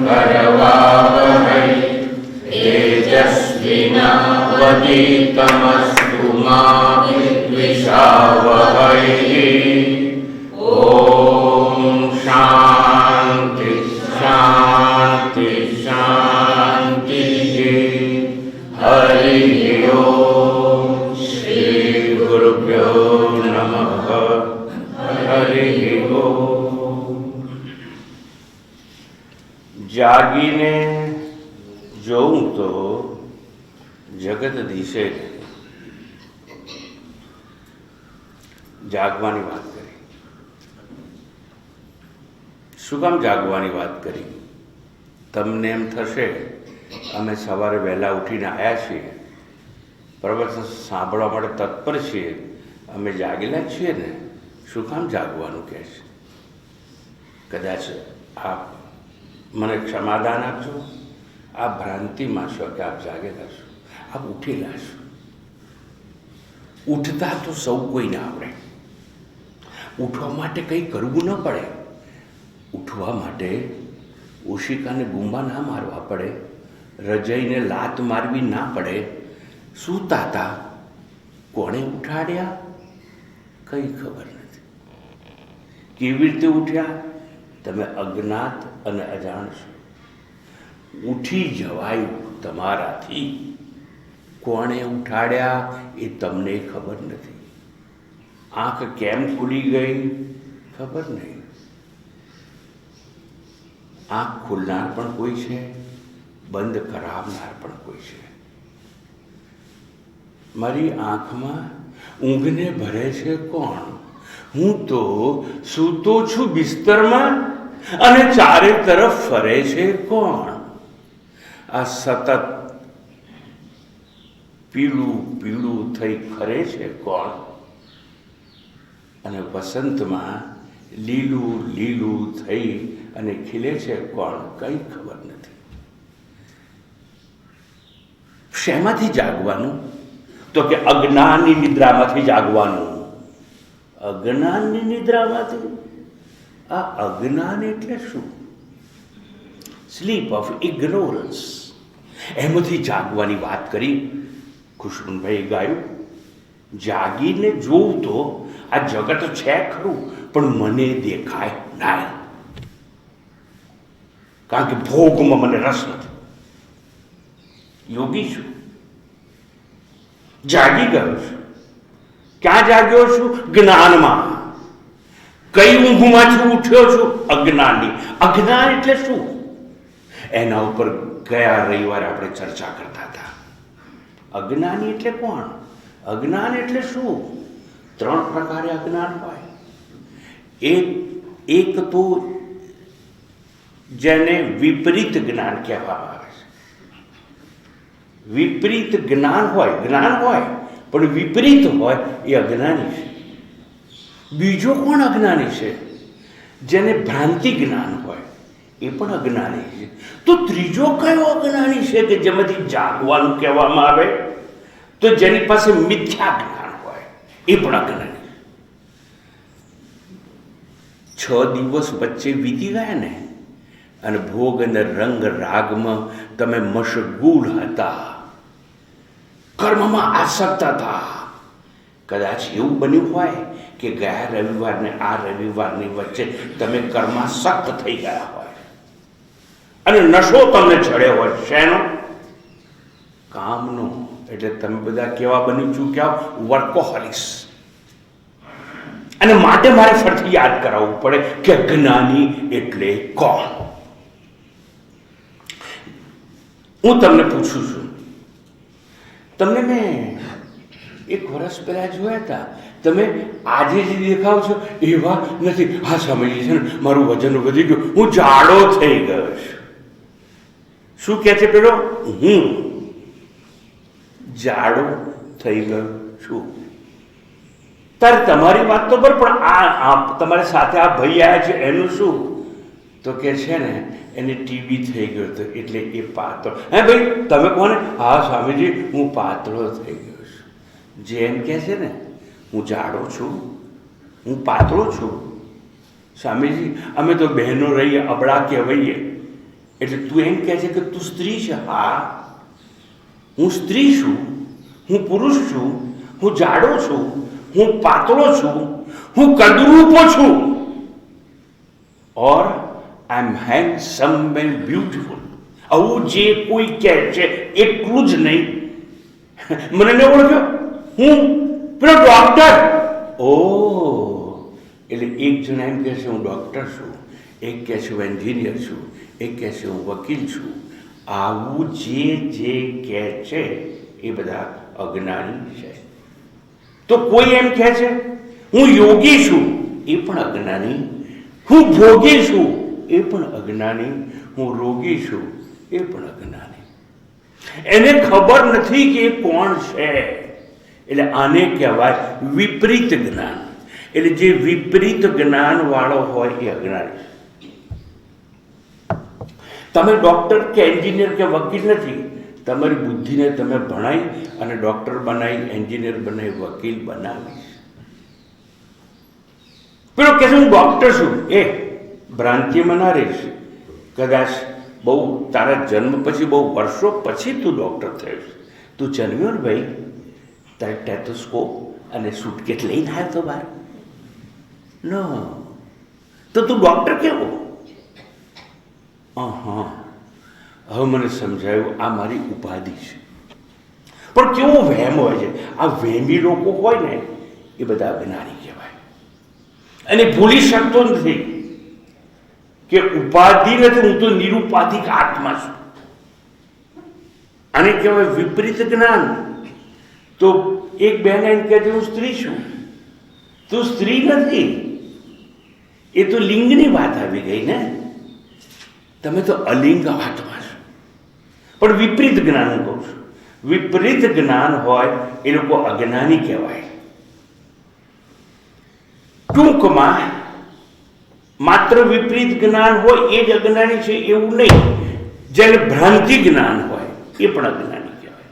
करवावहै तेजस्विनावधीतमस्तु मा विद्विषावहै। ओम शांति शांति शांति। हरि ओम। श्री गुरुभ्यो नमः। हरि ओम। जागीने જોઉં તો જગત દિશે જાગવાની વાત કરી. શું કામ જાગવાની વાત કરી? તમને એમ થશે અમે સવારે વહેલા ઉઠીને આવ્યા છીએ, પ્રવચન સાંભળવા માટે તત્પર છીએ, અમે જાગેલા છીએ ને, શું કામ જાગવાનું કહે છે? કદાચ આપ મને ક્ષમાદાન આપજો. આપ ભ્રાંતિમાં છો કે આપ જાગેલા છો, આપ ઉઠેલા છો. ઉઠતા તો સૌ કોઈને આવડે. ઉઠવા માટે કંઈ કરવું ન પડે. ઉઠવા માટે ઓશિકાને ગુંબા ના મારવા પડે, રજાઈને લાત મારવી ના પડે. સૂતા હતા, કોણે ઉઠાડ્યા કંઈ ખબર નથી. કેવી રીતે ઉઠ્યા તમે અજ્ઞાત અને અજાણ છો. ઉઠી જવાયું તમારાથી, કોણે ઉઠાડ્યા એ તમને ખબર નથી. આંખ કેમ ખુલી ગઈ ખબર નહીં. આંખ ખોલનાર પણ કોઈ છે, બંધ કરાવનાર પણ કોઈ છે. મારી આંખમાં ઊંઘને ભરે છે કોણ? હું તો સૂતો છું બિસ્તરમાં અને ચારે તરફ ફરે છે કોણ? આ સતત પીળું પીળું થઈ ખરે છે કોણ? અને વસંતમાં લીલું લીલું થઈ અને ખીલે છે કોણ? કંઈ ખબર નથી. શેમાંથી જાગવાનું? તો કે અજ્ઞાનની નિદ્રામાંથી જાગવાનું. અજ્ઞાનની નિદ્રામાંથી. આ અજ્ઞાન એટલે શું? Sleep of ignorance. એમાંથી જાગવાની વાત કરી. ખુશબુભાઈએ ગાયું, જાગીને જોઉં તો આ જગત છે ખરું, પણ મને દેખાય નહીં, કારણ કે ભોગમાં મને રસ નથી. યોગી છું, જાગી ગયો છું. ક્યાં જાગ્યો છું? જ્ઞાનમાં. કઈ ઊંઘમાંથી ઉઠ્યો છું? અજ્ઞાનની. અજ્ઞાન એટલે શું? એના ઉપર ગયા રવિવારે આપણે ચર્ચા કરતા હતા. અજ્ઞાની એટલે કોણ? અજ્ઞાન એટલે શું? 3 પ્રકારે અજ્ઞાન હોય. એક તો જેને વિપરીત જ્ઞાન કહેવામાં આવે છે. વિપરીત જ્ઞાન હોય, જ્ઞાન હોય પણ વિપરીત હોય, એ અજ્ઞાની છે. બીજો કોણ અજ્ઞાની છે? જેને ભ્રાંતિ જ્ઞાન હોય, એ પણ અજ્ઞાની છે. તો ત્રીજો કયો અજ્ઞાની છે કે જેમાંથી જાગવાનું કહેવામાં આવે? તો જેની પાસે મિથ્યા જ્ઞાન હોય, એ પણ અજ્ઞાની. 6 દિવસ વચ્ચે વીતી ગયા ને, અને ભોગ અને રંગ રાગમાં તમે મશગુલ હતા, કર્મમાં આસક્ત હતા. કદાચ એવું બન્યું હોય કે ગયા રવિવારને આ રવિવારની વચ્ચે તમે કર્માસક્ત થઈ ગયા હોય અને નશો તમને ચડ્યો હોય. શેનો? કામનો. એટલે તમે બધા કેવા બની ચૂક્યા? વર્કોહોલિક્સ. અને માટે મારે ફરીથી યાદ કરાવવું પડે કે જ્ઞાની એટલે કોણ? હું તમને પૂછું છું, તમને મેં 1 વર્ષ પહેલા જોયા હતા, તમે આજે જે દેખાવ છો એવા નથી. હા સ્વામીજી છે ને, મારું વજન વધી ગયું, હું જાડો થઈ ગયો છું. શું કહે છે પેલો? હું જાડો થઈ ગયો છું. તારે તમારી વાત તો બરાબર, પણ આ તમારી સાથે આ ભાઈ આવ્યા છે એનું શું? તો કે છે ને એને ટીબી થઈ ગયો હતો એટલે એ પાતળો. હે ભાઈ તમે કોને? હા સ્વામીજી હું પાતળો થઈ ગયો છું. જે એમ કહે છે ને હું જાડો છું, હું પાતળો છું. સ્વામીજી અમે તો બહેનો રહીએ, અબળા કહેવાઈએ. એટલે તું એમ કહે છે કે તું સ્ત્રી છે? હા, હું સ્ત્રી છું, હું પુરુષ છું, હું જાડો છું, હું પાતળો છું, હું કદરૂપો છું, ઓર આઈ એમ હેન્ડસમ એન્ડ બ્યુટીફુલ. આવું જે કોઈ કહે છે એટલું જ નહીં. મને ન ઓળખ્યો? હું પેલો ડોક્ટર. ઓ, એટલે એક જણા એમ કહે છે હું ડોક્ટર છું, એક કહે છે હું એન્જિનિયર છું, એક કહે છે હું વકીલ છું. આવું જે કહે છે એ બધા અજ્ઞાની છે. તો કોઈ એમ કહે છે હું યોગી છું, એ પણ અજ્ઞાની. હું ભોગી છું, એ પણ અજ્ઞાની. હું રોગી છું, એ પણ અજ્ઞાની. એને ખબર નથી કે એ કોણ છે. એટલે આને કહેવાય વિપરીત જ્ઞાન. એટલે જે વિપરીત જ્ઞાન વાળો હોય એ અજ્ઞાની. તમે ડોક્ટર કે એન્જિનિયર કે વકીલ નથી. તમારી બુદ્ધિને તમે ભણાવી અને ડોક્ટર બનાવી, એન્જિનિયર બનાવી, વકીલ બનાવી. પેલો કે હું ડોક્ટર છું, એ ભ્રાંતિમાં ના રહીશ. કદાચ બહુ તારા જન્મ પછી બહુ વર્ષો પછી તું ડોક્ટર થયો. તું જન્મ્યો ને ભાઈ, તારે ટેથોસ્કોપ અને સુટકેસ લઈને આવ્યો તો બહાર? ન તો તું ડોક્ટર કેવો? હા, હવે મને સમજાયું, આ મારી ઉપાધિ છે. પણ કેવો વહેમ હોય છે! આ વહેમી લોકો હોય ને એ બધા અજ્ઞાની કહેવાય. અને ભૂલી શકતો નથી કે ઉપાધિ નથી, હું તો નિરુપાધિક આત્મા છું. આને કહેવાય વિપરીત જ્ઞાન. તો એક બહેન એમ કહે છે હું સ્ત્રી છું. તું સ્ત્રી નથી, એ તો લિંગની વાત આવી ગઈ ને. તમે તો અલિંગ આત્મા છો. પણ વિપરીત જ્ઞાન હું કહું છું. વિપરીત જ્ઞાન હોય એ લોકો અજ્ઞાની કહેવાય. ટૂંકમાં માત્ર વિપરીત જ્ઞાન હોય એ જ અજ્ઞાની છે એવું નહીં. જેને ભ્રાંતિ જ્ઞાન હોય એ પણ અજ્ઞાની કહેવાય.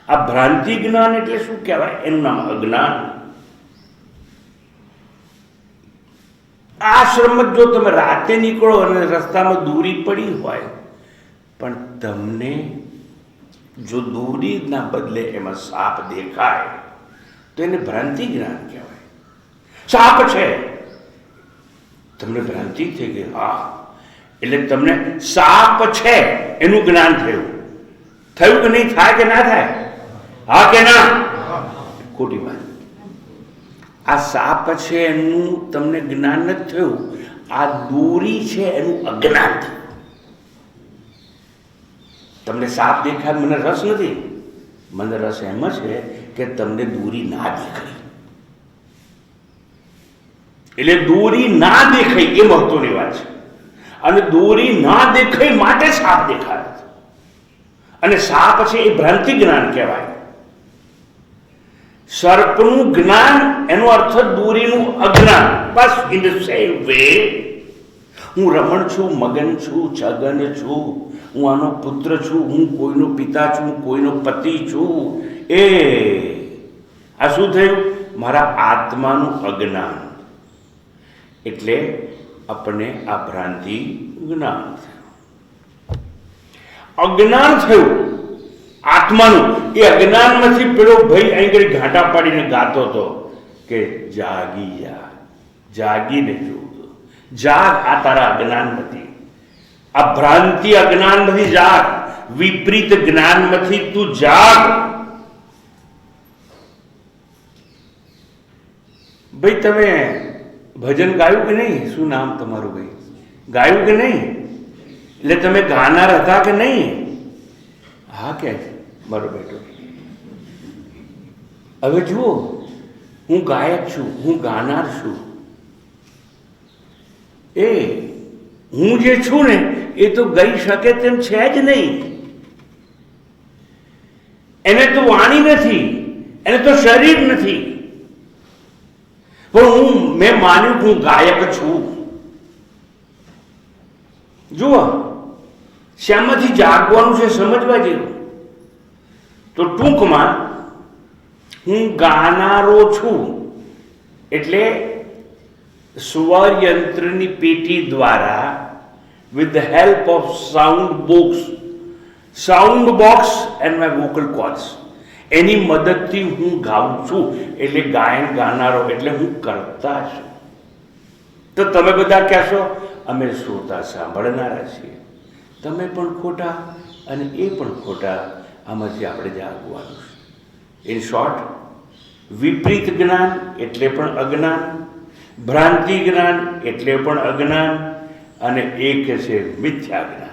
આ ભ્રાંતિ જ્ઞાન એટલે શું કહેવાય? એનું નામ અજ્ઞાન. આશ્રમમાં જો તમે રાતે નીકળો અને રસ્તામાં દોરી પડી હોય, પણ તમને જો દોરીના બદલે એમાં સાપ દેખાય તો એને ભ્રાંતિ જ્ઞાન કહેવાય. સાપ છે, તમને ભ્રાંતિ થઈ ગઈ. હા, એટલે તમને સાપ છે એનું જ્ઞાન થયું. થયું કે નહીં? થાય કે ના થાય? હા કે ના? ખોટી વાત. આ સાપ છે એનું તમને જ્ઞાન નથી થયું. આ દોરી છે એનું અજ્ઞાન થયું. તમને સાપ દેખાય, મને રસ નથી. મને રસ એમ છે કે તમને દોરી ના દેખાય. એટલે દોરી ના દેખાય એ મહત્વની વાત છે. અને દોરી ના દેખાય માટે સાપ દેખાય. અને સાપ છે એ ભ્રાંતિ જ્ઞાન કહેવાય. સર્પનું જ્ઞાન એનો અર્થ દોરીનું અજ્ઞાન. બસ ઇન ધ સેમ વે હું રમણ છું, મગન છું, છગન છું, હું આનો પુત્ર છું, હું કોઈનો પિતા છું, કોઈનો પતિ છું. એ આ શું થયું? મારા આત્માનું અજ્ઞાન. એટલે આપણને આ ભ્રાંતિ જ્ઞાન થયું. અજ્ઞાન થયું આત્માનું. એ અજ્ઞાનમાંથી પેલો ભાઈ અહીં ઘડી ઘાંટા પાડીને ગાતો હતો કે જાગી જા, જાગીને જોજો, જાગ. આ તારા અજ્ઞાનમાંથી, આ ભ્રાંતિ અજ્ઞાનમાંથી જાગ. વિપરીત જ્ઞાનમાંથી તું જાગ. ભાઈ તમે ભજન ગાયું કે નહીં? શું નામ તમારું ભાઈ? ગાયું કે નહીં? એટલે તમે ગાનાર હતા કે નહીં? હા કે મારો બેટો. હવે જુઓ, હું ગાયક છું, હું ગાનાર છું. એ હું જે છું ને એ તો ગઈ શકે તેમ છે જ નહીં. એને તો વાણી નથી, એને તો શરીર નથી. પણ મેં માન્યું કે હું ગાયક છું. જુઓ, શામાંથી જાગવાનું છે સમજવા જેવું. તો ટૂંકમાં હું ગાનારો છું. એટલે સ્વરયંત્રની પેટી દ્વારા with the help of sound box and my vocal cords. એની મદદથી હું ગાઉં છું, એટલે ગાયન ગાનારો એટલે હું કરતા છું. તો તમે બધા કહેશો અમે શ્રોતા સાંભળનારા છીએ. તમે પણ ખોટા અને એ પણ ખોટા, આમાંથી આપણે જાગવાનું છે. ઇન શોર્ટ, વિપરીત જ્ઞાન એટલે પણ અજ્ઞાન, ભ્રાંતિ જ્ઞાન એટલે પણ અજ્ઞાન, અને એક છે મિથ્યા જ્ઞાન.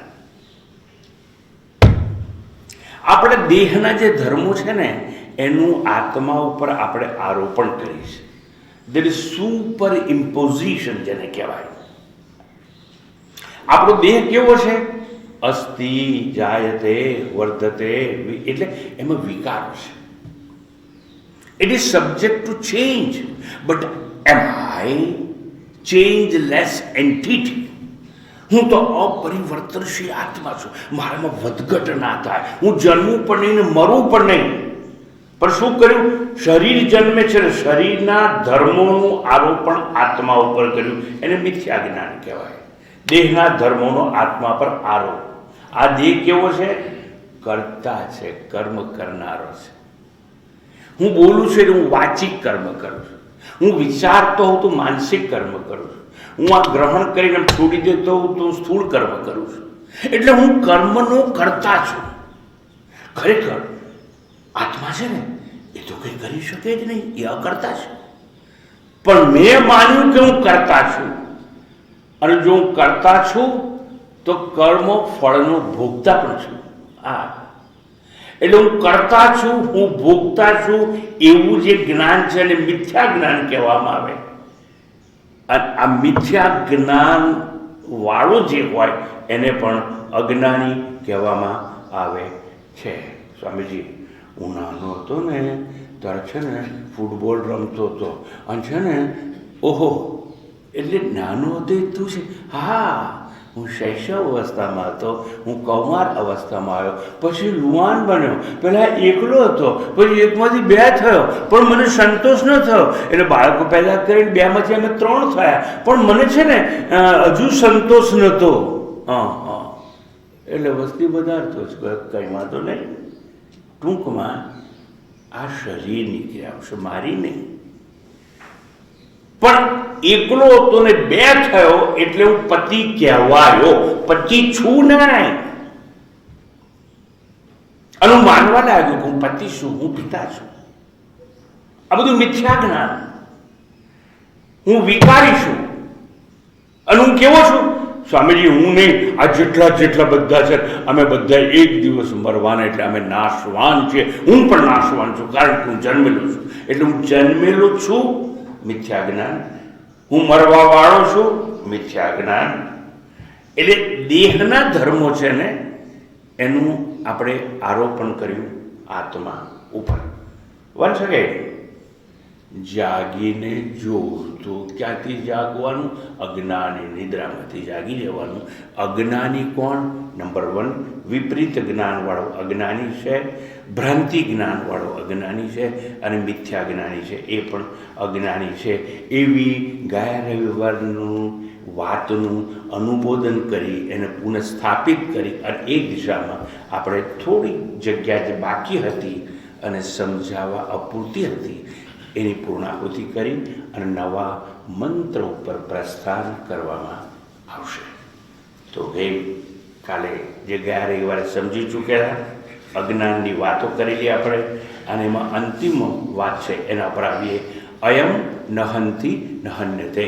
આપણે દેહના જે ધર્મો છે ને એનું આત્મા ઉપર આપણે આરોપણ કરીએ છીએ. દેર ઇઝ સુપર ઇમ્પોઝિશન જેને કહેવાય. આપણો દેહ કેવો છે? અસ્થિ જાયતે વર્ધતે, એટલે એમાં વિકાર છે. It is subject to change, but am I changeless entity? હું તો અપરિવર્તનશીલ આત્મા છું. મારામાં વધઘટ ના થાય. હું જન્મું પણ નહીં ને મરું પણ નહીં. પણ શું કર્યું? શરીર જન્મે છે, શરીરના ધર્મોનું આરોપણ આત્મા ઉપર કર્યું. એને મિથ્યા જ્ઞાન કહેવાય. દેહના ધર્મોનો આત્મા પર આરોપ. આ દેહ કેવો છે? કર્તા છે, કર્મ કરનારો છે. હું બોલું છું એટલે હું વાચિક કર્મ કરું છું. હું વિચારતો હોઉં તો માનસિક કર્મ કરું છું. હું આ ગ્રહણ કરીને છોડી દેતો હોઉં તો સ્થૂળ કર્મ કરું છું. એટલે હું કર્મનો કરતા છું. ખરેખર આત્મા છે ને એ તો કંઈ કરી શકે જ નહીં, એ અકર્તા છે. પણ મેં માન્યું કે હું કરતા છું, અને જો હું કરતા છું તો કર્મ ફળનો ભોગતા પણ છું. એટલે હું કરતા છું, હું ભોગતા છું, એવું જે જ્ઞાન છે એને મિથ્યા જ્ઞાન કહેવામાં આવે. અને આ મિથ્યા જ્ઞાન વાળો જે હોય એને પણ અજ્ઞાની કહેવામાં આવે છે. સ્વામીજી, હું નાનો હતો ને ત્યારે છે ને ફૂટબોલ રમતો હતો, અને છે ને ઓહો, એટલે નાનો હતો તું છે? હા, હું શૈશવ અવસ્થામાં હતો, હું કૌમાર અવસ્થામાં આવ્યો, પછી યુવાન બન્યો. પહેલાં એકલો હતો, પછી એકમાંથી બે થયો, પણ મને સંતોષ ન થયો. એટલે બાળકો પેદા કરીને બેમાંથી અમે 3 થયા, પણ મને છે ને હજુ સંતોષ નહોતો. એટલે વસ્તી વધારતો જ કંઈ વાંધો નહીં. ટૂંકમાં આ શરીરની ક્રિયાઓ છે, મારી નહીં. પણ એકલો હતો ને 2 થયો એટલે હું પતિ કહેવાયો. પતિ છું નહીં. અને હું માનવા લાગ્યો કે હું પતિ છું, હું પિતા છું. આ બધું મિથ્યા જ્ઞાન. હું વિકારી છું. અને હું કેવો છું? સ્વામીજી, હું નહીં, આ જેટલા બધા છે અમે બધા એક દિવસ મરવાના, એટલે અમે નાશવાન છીએ. હું પણ નાશવાન છું, કારણ કે હું જન્મેલો છું. એટલે હું જન્મેલો છું, મિથ્યા જ્ઞાન. હું મરવા વાળો છું, મિથ્યા જ્ઞાન. એટલે દેહના ધર્મો છે ને એનું આપણે આરોપણ કર્યું આત્મા ઉપર. વન સેકન્ડ, જાગીને જોવું તો ક્યાંથી જાગવાનું? અજ્ઞાની નિદ્રામાંથી જાગી જવાનું. અજ્ઞાની કોણ? નંબર 1 વિપરીત જ્ઞાનવાળો અજ્ઞાની છે, ભ્રાંતિ જ્ઞાનવાળો અજ્ઞાની છે, અને મિથ્યા જ્ઞાની છે, એ પણ અજ્ઞાની છે. એવી ગયા રવિવારનું વાતનું અનુમોદન કરી એને પુનઃસ્થાપિત કરી અને એ દિશામાં આપણે થોડી જગ્યા જે બાકી હતી અને સમજાવવા અપૂરતી હતી એની પૂર્ણાહુતિ કરી અને નવા મંત્ર ઉપર પ્રસ્થાન કરવામાં આવશે. તો કાલે જે ગયા રવિવારે સમજી ચૂકેલા અજ્ઞાનની વાતો કરેલી આપણે, અને એમાં અંતિમ વાત છે એના પર આવીએ. અયમ નહંતિ નહન્યતે.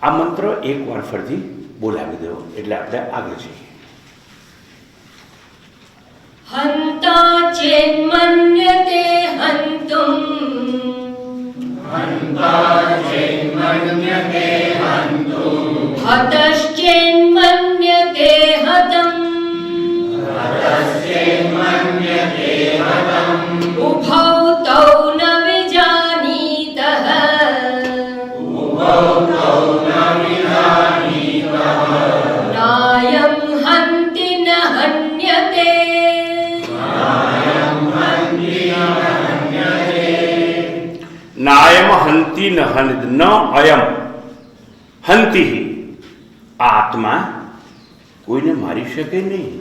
આ મંત્ર એકવાર ફરીથી બોલાવી દો એટલે આપણે આગળ જઈએ. હંતા ચેન્મન્યતે હંતુમ, હંતા ચેન્મન્યતે હંતુમ, હતશ્ચેન્મન્યતે હતમ, હતશ્ચેન્મન્યતે હતમ, ઉભૌ તૌ ન વિજાનીતઃ, ઉભૌ તૌ ન વિજાનીતઃ, નાયં હન્તિ ન હન્યતે, નાયમ હંતિ ન હનિત ન અયમ હંતિ આ આત્મા કોઈને મારી શકે નહીં,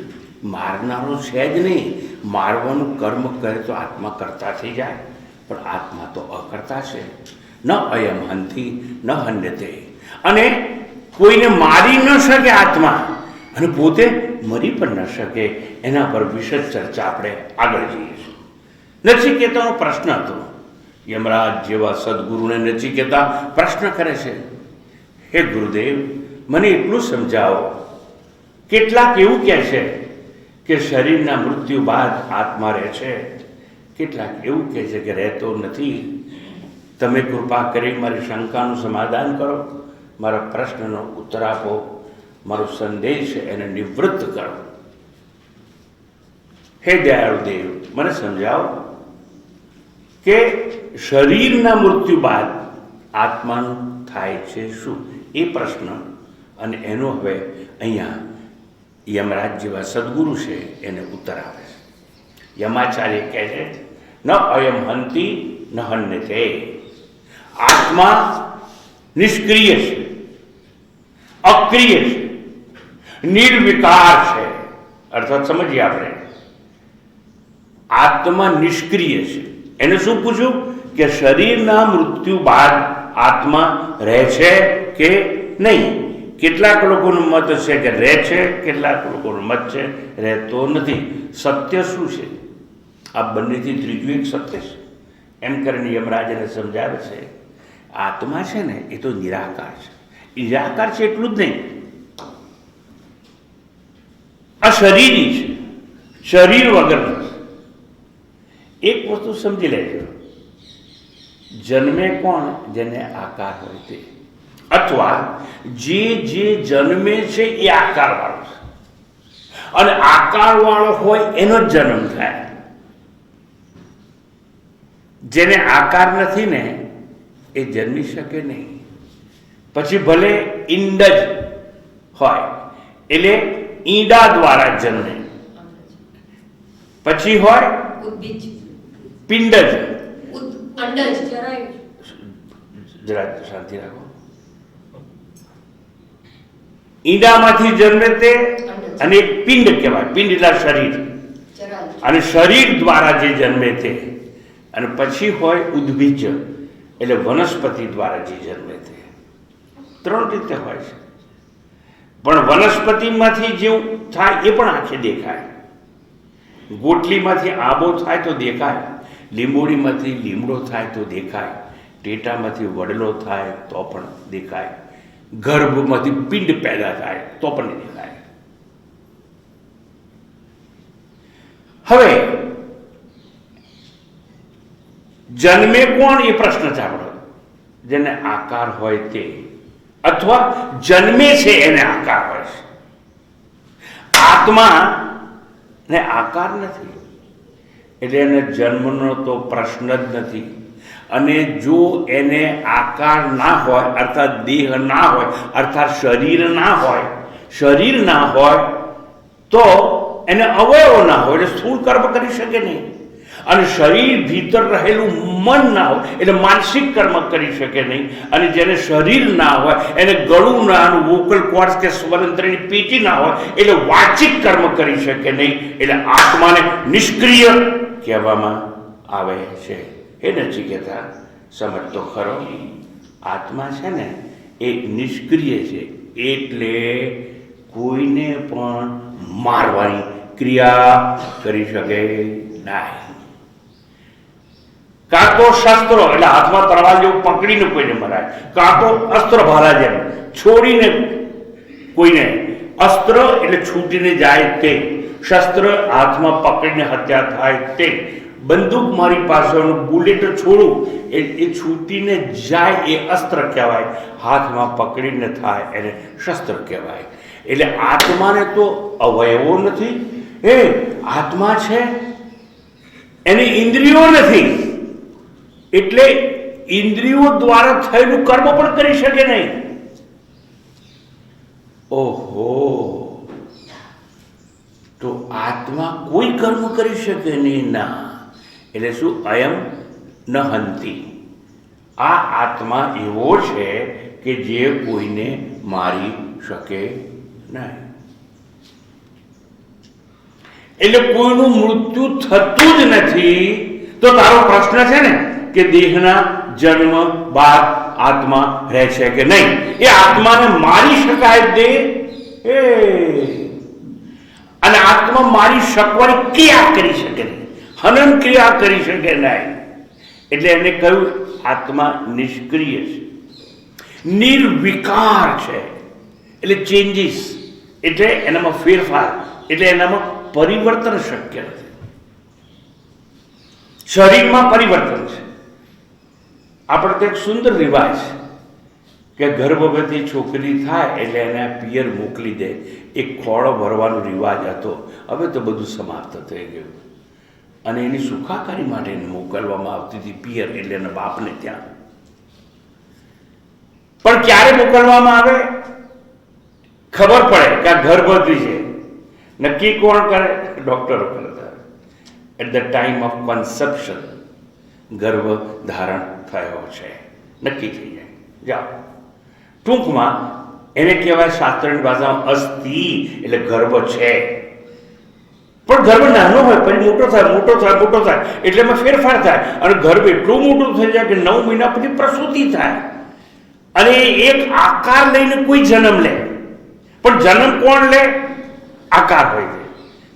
મારનારો છે જ નહીં. મારવાનું કર્મ કરે તો આત્મા કરતા થઈ જાય, પણ આત્મા તો અકર્તા છે. ન અયમ હંતિ ન હન્યતે. અને કોઈને મારી ન શકે આત્મા, અને પોતે મરી પણ ન શકે. એના પર વિશદ ચર્ચા આપણે આગળ જઈએ છીએ. નચિકેતાનો પ્રશ્ન હતો. યમરાજ જેવા સદગુરુને નચિકેતા પ્રશ્ન કરે છે, હે ગુરુદેવ, મને એટલું સમજાવો. કેટલાક એવું કહે છે કે શરીરના મૃત્યુ બાદ આત્મા રહે છે, કેટલાક એવું કહે છે કે રહેતો નથી. તમે કૃપા કરી મારી શંકાનું સમાધાન કરો, મારા પ્રશ્નનો ઉત્તર આપો, મારો સંદેશ એને નિવૃત્ત કરો. હે દયાળુદેવ, મને સમજાવો કે શરીરના મૃત્યુ બાદ આત્માનું થાય છે શું, એ પ્રશ્ન. અને એનો હવે અહીંયા યમરાજ જેવા સદગુરુ છે એને ઉત્તર આપે છે. યમાચાર્ય કહે છે, ન અયમ હંતિ ન હન્યતે. આત્મા નિષ્ક્રિય છે, અક્રિય છે, નિર્વિકાર છે. અર્થાત સમજીએ આપણે, આત્મા નિષ્ક્રિય છે. એને શું પૂછ્યું કે શરીરના મૃત્યુ બાદ આત્મા રહે છે કે નહીં. કેટલાક લોકોનું મત છે કે રહે છે, કેટલાક લોકોનું મત છે રહેતો નથી. સત્ય શું છે? આ બંનેથી ત્રીજું એક સત્ય છે. એમ કરીને યમરાજ એને સમજાવે છે, આત્મા છે ને એ તો નિરાકાર છે. નિરાકાર છે એટલું જ નહીં, અશરીરી છે, શરીર વગરનું છે. એક વસ્તુ સમજી લેજો, જન્મે કોણ? જેને આકાર હોય તે, અથવા જે જન્મે છે એ આકાર વાળો છે, અને આકાર વાળો હોય એનો જ જન્મ થાય. જેને આકાર નથી ને એ જન્મી શકે નહીં. પછી ભલે ઈંડ જ હોય, એટલે ઈંડા દ્વારા જન્મે. પછી હોય પિંડ જ. જરા શાંતિ રાખો. ઈંડામાંથી જન્મે તે, અને એક પિંડ કહેવાય. પિંડ એટલે શરીર, અને શરીર દ્વારા જે જન્મે તે. અને પછી હોય ઉદ્ભીજ, એટલે વનસ્પતિ દ્વારા જે જન્મે તે. ત્રણ રીતે હોય છે. પણ વનસ્પતિમાંથી જેવું થાય એ પણ આંખે દેખાય. ગોટલીમાંથી આંબો થાય તો દેખાય, લીંબોડીમાંથી લીમડો થાય તો દેખાય, ટેટામાંથી વડલો થાય તો પણ દેખાય, ગર્ભમાંથી પિંડ પેદા થાય તો પણ દેખાય. હવે જન્મે કોણ એ પ્રશ્ન છે આપણો. જેને આકાર હોય તે, અથવા જન્મે છે એને આકાર હોય છે. આત્મા ને આકાર નથી, એટલે એને જન્મનો તો પ્રશ્ન જ નથી. અને જો એને આકાર ના હોય, અર્થાત દેહ ના હોય, અર્થાત શરીર ના હોય તો એને અવયવો ના હોય, એટલે સ્થૂળ કર્મ કરી શકે નહીં. અને શરીર ભીતર રહેલું મન ના હોય એટલે માનસિક કર્મ કરી શકે નહીં. અને જેને શરીર ના હોય, એને ગળું ના, વોકલ કોર્ડ્સ કે સ્વરંત્રની પેટી ના હોય એટલે વાચિક કર્મ કરી શકે નહીં. એટલે આત્માને નિષ્ક્રિય કહેવામાં આવે છે. એ નચિકેતા સમજ તો ખરો, આત્મા છે ને એ નિષ્ક્રિય છે, એટલે કોઈને પણ મારવાની ક્રિયા કરી શકે નહીં. કાં તો શસ્ત્રો એટલે હાથમાં તલવાર જેવું પકડીને કોઈને મરાય, કાં તો અસ્ત્ર ભાલા જેમ છોડીને કોઈને. અસ્ત્ર એટલે છૂટીને જાય તે, શસ્ત્ર હાથમાં પકડીને હત્યા થાય તે. બંદૂક મારી પાછળનું બુલેટ છોડું એ છૂટીને જાય એ અસ્ત્ર કહેવાય, હાથમાં પકડીને થાય એને શસ્ત્ર કહેવાય. એટલે આત્માને તો અવયવો નથી, એ આત્મા છે એની ઇન્દ્રિયો નથી, એટલે ઇન્દ્રિયો દ્વારા થયેલું કર્મ પણ કરી શકે નહીં. ઓહો, તો આત્મા કોઈ કર્મ કરી શકે નહીં ના. એટલે શું? અયમ ન હંતિ. આ આત્મા એવો છે કે જે કોઈને મારી શકે નહીં. એટલે કોઈનું મૃત્યુ થતું જ નથી. તો તારો પ્રશ્ન છે ને કે દેહના જન્મ બાદ આત્મા રહે છે કે નહીં, એ આત્માને મારી શકાય દે અને આત્મા મારી શકવાની ક્રિયા કરી શકે નહીં, હનન ક્રિયા કરી શકે નહીં. એટલે એને કહ્યું આત્મા નિષ્ક્રિય છે, નિર્વિકાર છે. એટલે ચેન્જીસ એટલે એનામાં ફેરફાર, એટલે એનામાં પરિવર્તન શક્ય નથી. શરીરમાં પરિવર્તન છે. આપણે તો એક સુંદર રિવાજ કે ગર્ભવતી છોકરી થાય એટલે એને પિયર મોકલી દે, એક ખોળો ભરવાનો રિવાજ હતો. હવે તો બધું સમાપ્ત થઈ ગયું અને એની સુખાકારી માટે એને મોકલવામાં આવતી હતી પિયર, એટલે એના બાપને ત્યાં. પણ ક્યારે મોકલવામાં આવે? ખબર પડે કે આ ગર્ભવતી છે. નક્કી કોણ કરે? ડોક્ટરો કરતા. At the time of conception ગર્ભ ધારણ થયો છે, નક્કી થઈ જાય. જાઓ, ટૂંકમાં એને કહેવાય શાસ્ત્રની ભાષામાં અસ્થિ, એટલે ગર્ભ છે. પણ ગર્ભ નાનો હોય પછી મોટો થાય, મોટો થાય, મોટો થાય, એટલે એમાં ફેરફાર થાય અને ગર્ભ એટલું મોટું થઈ જાય કે 9 મહિના પછી પ્રસૂતિ થાય અને એક આકાર લઈને કોઈ જન્મ લે. પણ જન્મ કોણ લે? આકાર હોય છે.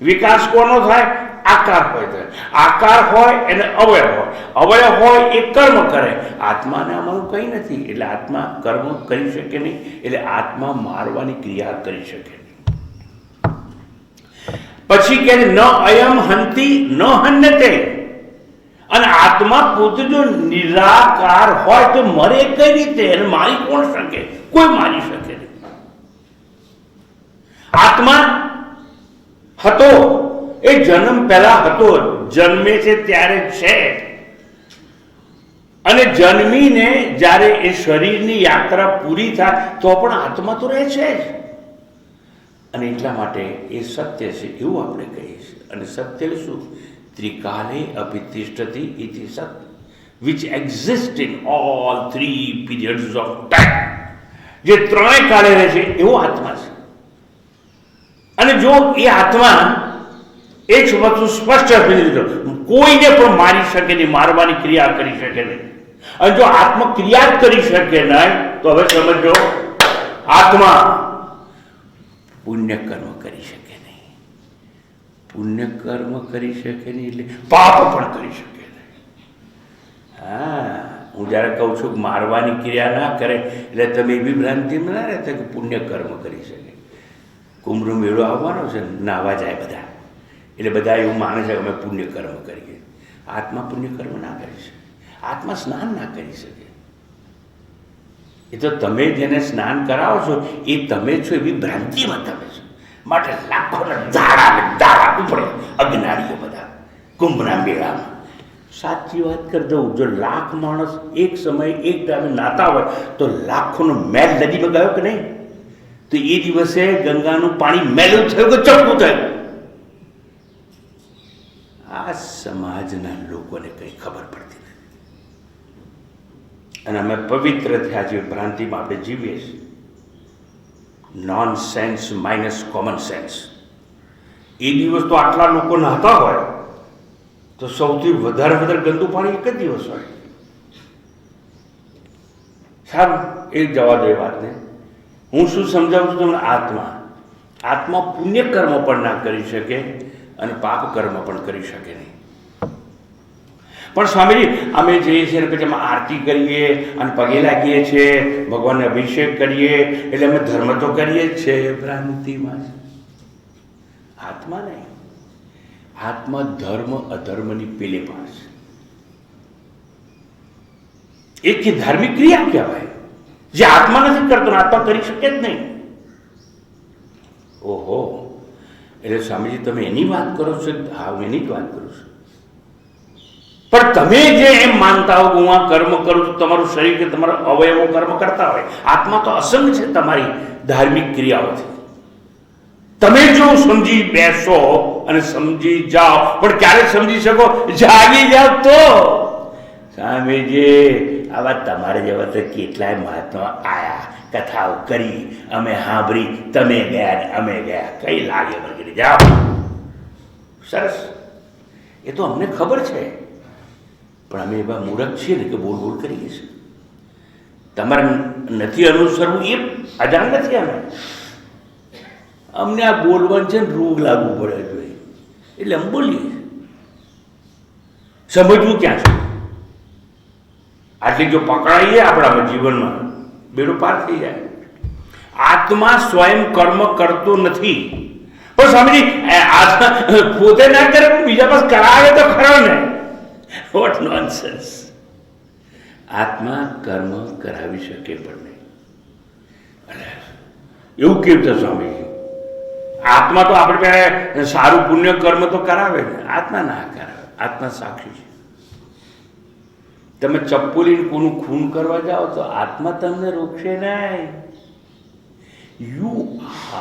વિકાસ કોનો થાય? આકાર હોય છે. આકાર હોય એને અવયવ હોય, અવયવ હોય એ કર્મ કરે. આત્માને આમાં કંઈ નથી, એટલે આત્મા કર્મ કરી શકે નહીં, એટલે આત્મા મારવાની ક્રિયા કરી શકે નહીં. પછી કે ન અયમ હંતિ ન હન્યતે. અને આત્મા પોતે જો નિરાકાર હોય તો મરે કઈ રીતે? એને મારી કોણ શકે? કોઈ મારી શકે નહીં. આત્મા હતો, એ જન્મ પહેલા હતો, જન્મે છે ત્યારે છે અને જન્મીને જ્યારે એ શરીરની યાત્રા પૂરી થાય તો પણ આત્મા તો રહે છે જ. અને એટલા માટે એ સત્ય છે એવું આપણે કહીએ છીએ. અને સત્ય શું? ત્રિકાલે અભિતિષ્ઠતિ ઇતિ સત્ય, which exists in all 3 periods of time. જે ત્રણેય કાળે રહે છે એવો આત્મા છે. અને જો એ આત્મા એક વસ્તુ સ્પષ્ટ આપી દીધો, કોઈને પણ મારી શકે નહીં, મારવાની ક્રિયા કરી શકે નહીં. અને જો આત્મા ક્રિયા કરી શકે નહીં તો હવે સમજો આત્મા પુણ્ય કર્મ કરી શકે નહીં. પુણ્ય કર્મ કરી શકે નહીં એટલે પાપ પણ કરી શકે નહીં. હા, હું જ્યારે કહું છું કે મારવાની ક્રિયા ના કરે એટલે તમે એવી ભ્રાંતિમાં ના રહેતા કે પુણ્ય કર્મ કરી શકે. કુંભ મેળો આવવાનો છે, નાવા જાય બધા, એટલે બધા એવું માને છે કે અમે પુણ્ય કર્મ કરીએ. આત્મા પુણ્ય કર્મ ના કરી શકે. આત્મા સ્નાન ના કરી શકે. એ તો તમે જેને સ્નાન કરાવો છો એ તમે છો, એવી ભ્રાંતિમાં તમે છો. માટે લાખોના દાડા ઉપડે અજ્ઞાનીઓ બધા કુંભના મેળામાં. સાચી વાત કરી દઉં, જો લાખ માણસ એક સમયે એક ટાઈમે નાતા હોય તો લાખોનો મેલ નદીમાં ગયો કે નહીં? તો એ દિવસે ગંગાનું પાણી મેલું થયું કે ચોખ્ખું થયું? આ સમાજના લોકોને કંઈ ખબર પડતી નથી. અને અમે પવિત્ર થયા છીએ, ભ્રાંતિમાં આપણે જીવીએ છીએ. Nonsense minus common sense. એ દિવસ તો આટલા લોકો નહાતા હોય તો સૌથી વધારે ગંદુ પાણી એક જ દિવસ હોય. સારું, એ જવા દે વાતને. હું શું સમજાવું છું તમને? આત્મા પુણ્ય કર્મ પણ ના કરી શકે અને પાપ કર્મ પણ કરી શકે નહીં. પણ સ્વામીજી અમે જઈએ છીએ પછી અમે આરતી કરીએ અને પગે લાગીએ છીએ, ભગવાનને અભિષેક કરીએ, એટલે અમે ધર્મ તો કરીએ જ છે. ભ્રાંતિમાં આત્મા નહીં. આત્મા ધર્મ અધર્મની પેલે પાસ. એક ધાર્મિક ક્રિયા કહેવાય જે આત્મા નથી કરતો, આત્મા કરી શકે જ નહીં. ઓહો, એટલે સ્વામીજી તમે એની વાત કરો છો? હા, હું એની જ વાત કરું છું. પણ તમે જે એમ માનતા હો હું આ કર્મ કરું છું, તમારું શરીર કે તમારા અવયવો કર્મ કરતા હોય, આત્મા તો અસંગ છે તમારી ધાર્મિક ક્રિયાઓથી. તમે જો સમજી બેસો અને સમજી જાઓ, પણ ક્યારે સમજી શકો? જાગી જાઓ તો. સ્વામીજી આવા તમારા જેવા તો કેટલાય મહાત્મા આયા, કથાઓ કરી, અમે સાંભળી, તમે ગયા ને અમે ગયા, કઈ લાગે વગેરે જાઓ. સરસ, એ તો અમને ખબર છે, પણ અમે એવા મૂર્ખ છીએ ને કે બોલ બોલ કરીએ છીએ. તમારે નથી અનુસરવું એ અજાણ નથી. અમને આ બોલવાનું છે ને રોગ લાગવું પડે જોઈએ એટલે અમે બોલીએ. સમજવું ક્યાં છે? આટલી જો પકડાઈએ આપણા જીવનમાં બેડો પાર થઈ જાય. આત્મા સ્વયં કર્મ કરતો નથી. પણ સ્વામીજી આત્મા પોતે ના કરે બીજા પાસે કરાવે તો ખરો ને. What nonsense. આત્મા કર્મ કરાવી શકે પણ નહીં. એવું કેવું છે સ્વામીજી? આત્મા તો આપણે પહેલાં સારું પુણ્ય કર્મ તો કરાવે ને, આત્મા ના કરાવે. આત્મા સાક્ષી છે. તમે ચપ્પુલીને કોનું ખૂન કરવા જાઓ તો આત્મા તમને રોકશે નહીં. You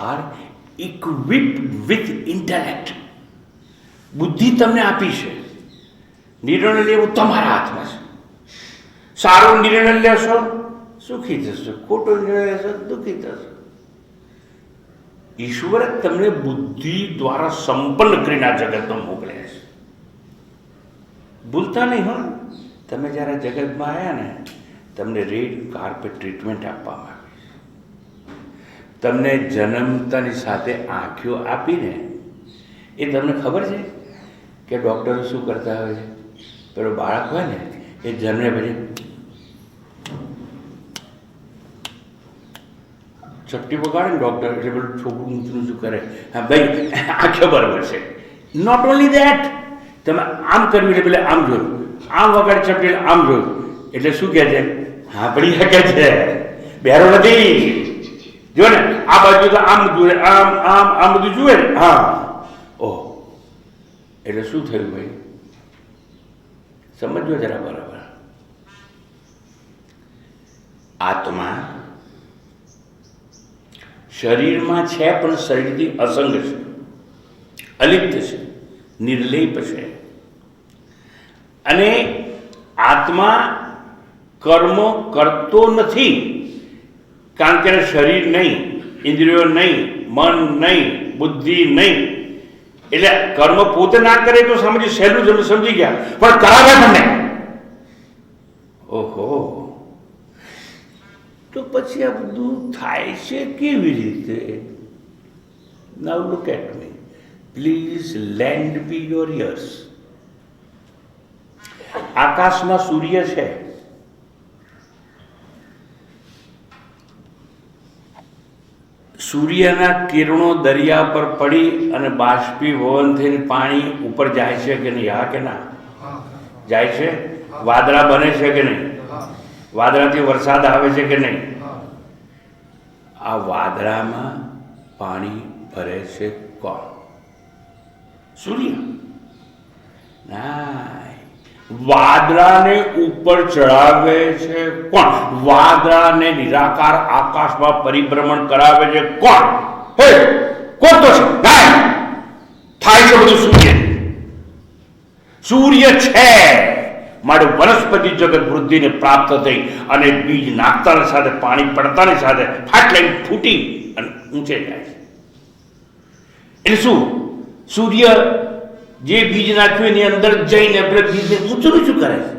are equipped with intellect. બુદ્ધિ તમને આપી છે. નિર્ણય લેવું તમારા હાથમાં છે. સારો નિર્ણય લેશો સુખી થશો, ખોટો નિર્ણય લેશો દુઃખી થશો. ઈશ્વરે તમને બુદ્ધિ દ્વારા સંપન્ન કરીને આ જગતમાં મોકલે છે. ભૂલતા નહીં હો. તમે જ્યારે જગતમાં આવ્યા ને તમને રેડ કાર્પેટ ટ્રીટમેન્ટ આપવામાં આવી. તમને જન્મતાની સાથે આંખો આપીને એ તમને ખબર છે કે ડૉક્ટરો શું કરતા હોય છે? પેલો બાળક હોય ને એ જન્મે પછી ચપટી વગાડે ને ડૉક્ટર એટલે પેલું છોકરું ઊંચું ઊંચું કરે. હા ભાઈ આંખો બરાબર છે. નોટ ઓનલી દેટ, તમે આમ કર્યું એટલે પેલા આમ જોયું, આમ વગાડે ચપટી આમ જોયું એટલે શું કહે છે? હા પડી શકે છે, બેરો નથી. જો ને આ બાજુ તો આમ જુએ, આમ આમ આમ બધું જુએ ને. હા ઓહ, એટલે શું થયું ભાઈ? સમજો જરા બરાબર. આત્મા શરીરમાં છે પણ શરીરથી અસંગ છે, અલિપ્ત છે, નિર્લેપ છે. અને આત્મા કર્મ કરતો નથી કારણ કે શરીર નહીં, ઇન્દ્રિયો નહીં, મન નહીં, બુદ્ધિ નહીં. એટલે કર્મ પોતે ના કરે તો સમજી સહેલું તમે સમજી ગયા, પણ કરાવે તમને. ઓહો, તો પછી આ બધું થાય છે કેવી રીતે? Now look at me, please lend me your ears. આકાશમાં સૂર્ય છે. સૂર્યના કિરણો દરિયા પર પડી અને બાષ્પીભવન થઈને પાણી ઉપર જાય છે કે નહીં? હા કે ના જાય છે? વાદળા બને છે કે નહીં? વાદળાથી વરસાદ આવે છે કે નહીં? આ વાદળામાં પાણી ભરે છે કોણ? સૂર્ય ના. વાદળાને ઉપર ચડાવે છે કોણ? વાદળાને નિરાકાર આકાશમાં પરિભ્રમણ કરાવે છે કોણ? હે કોણ તો છે? થાય છે બધું સૂર્ય. સૂર્ય છે મારું વનસ્પતિ જગત વૃદ્ધિને પ્રાપ્ત થઈ અને બીજ નાખતાની સાથે પાણી પડતાની સાથે ફાટ લઈને ફૂટી અને ઊંચે જાય છે. એટલે શું? સૂર્ય જે બીજ નાખ્યું એની અંદર જઈને આપણે બીજને ઊંચું ઊંચું કરે છે.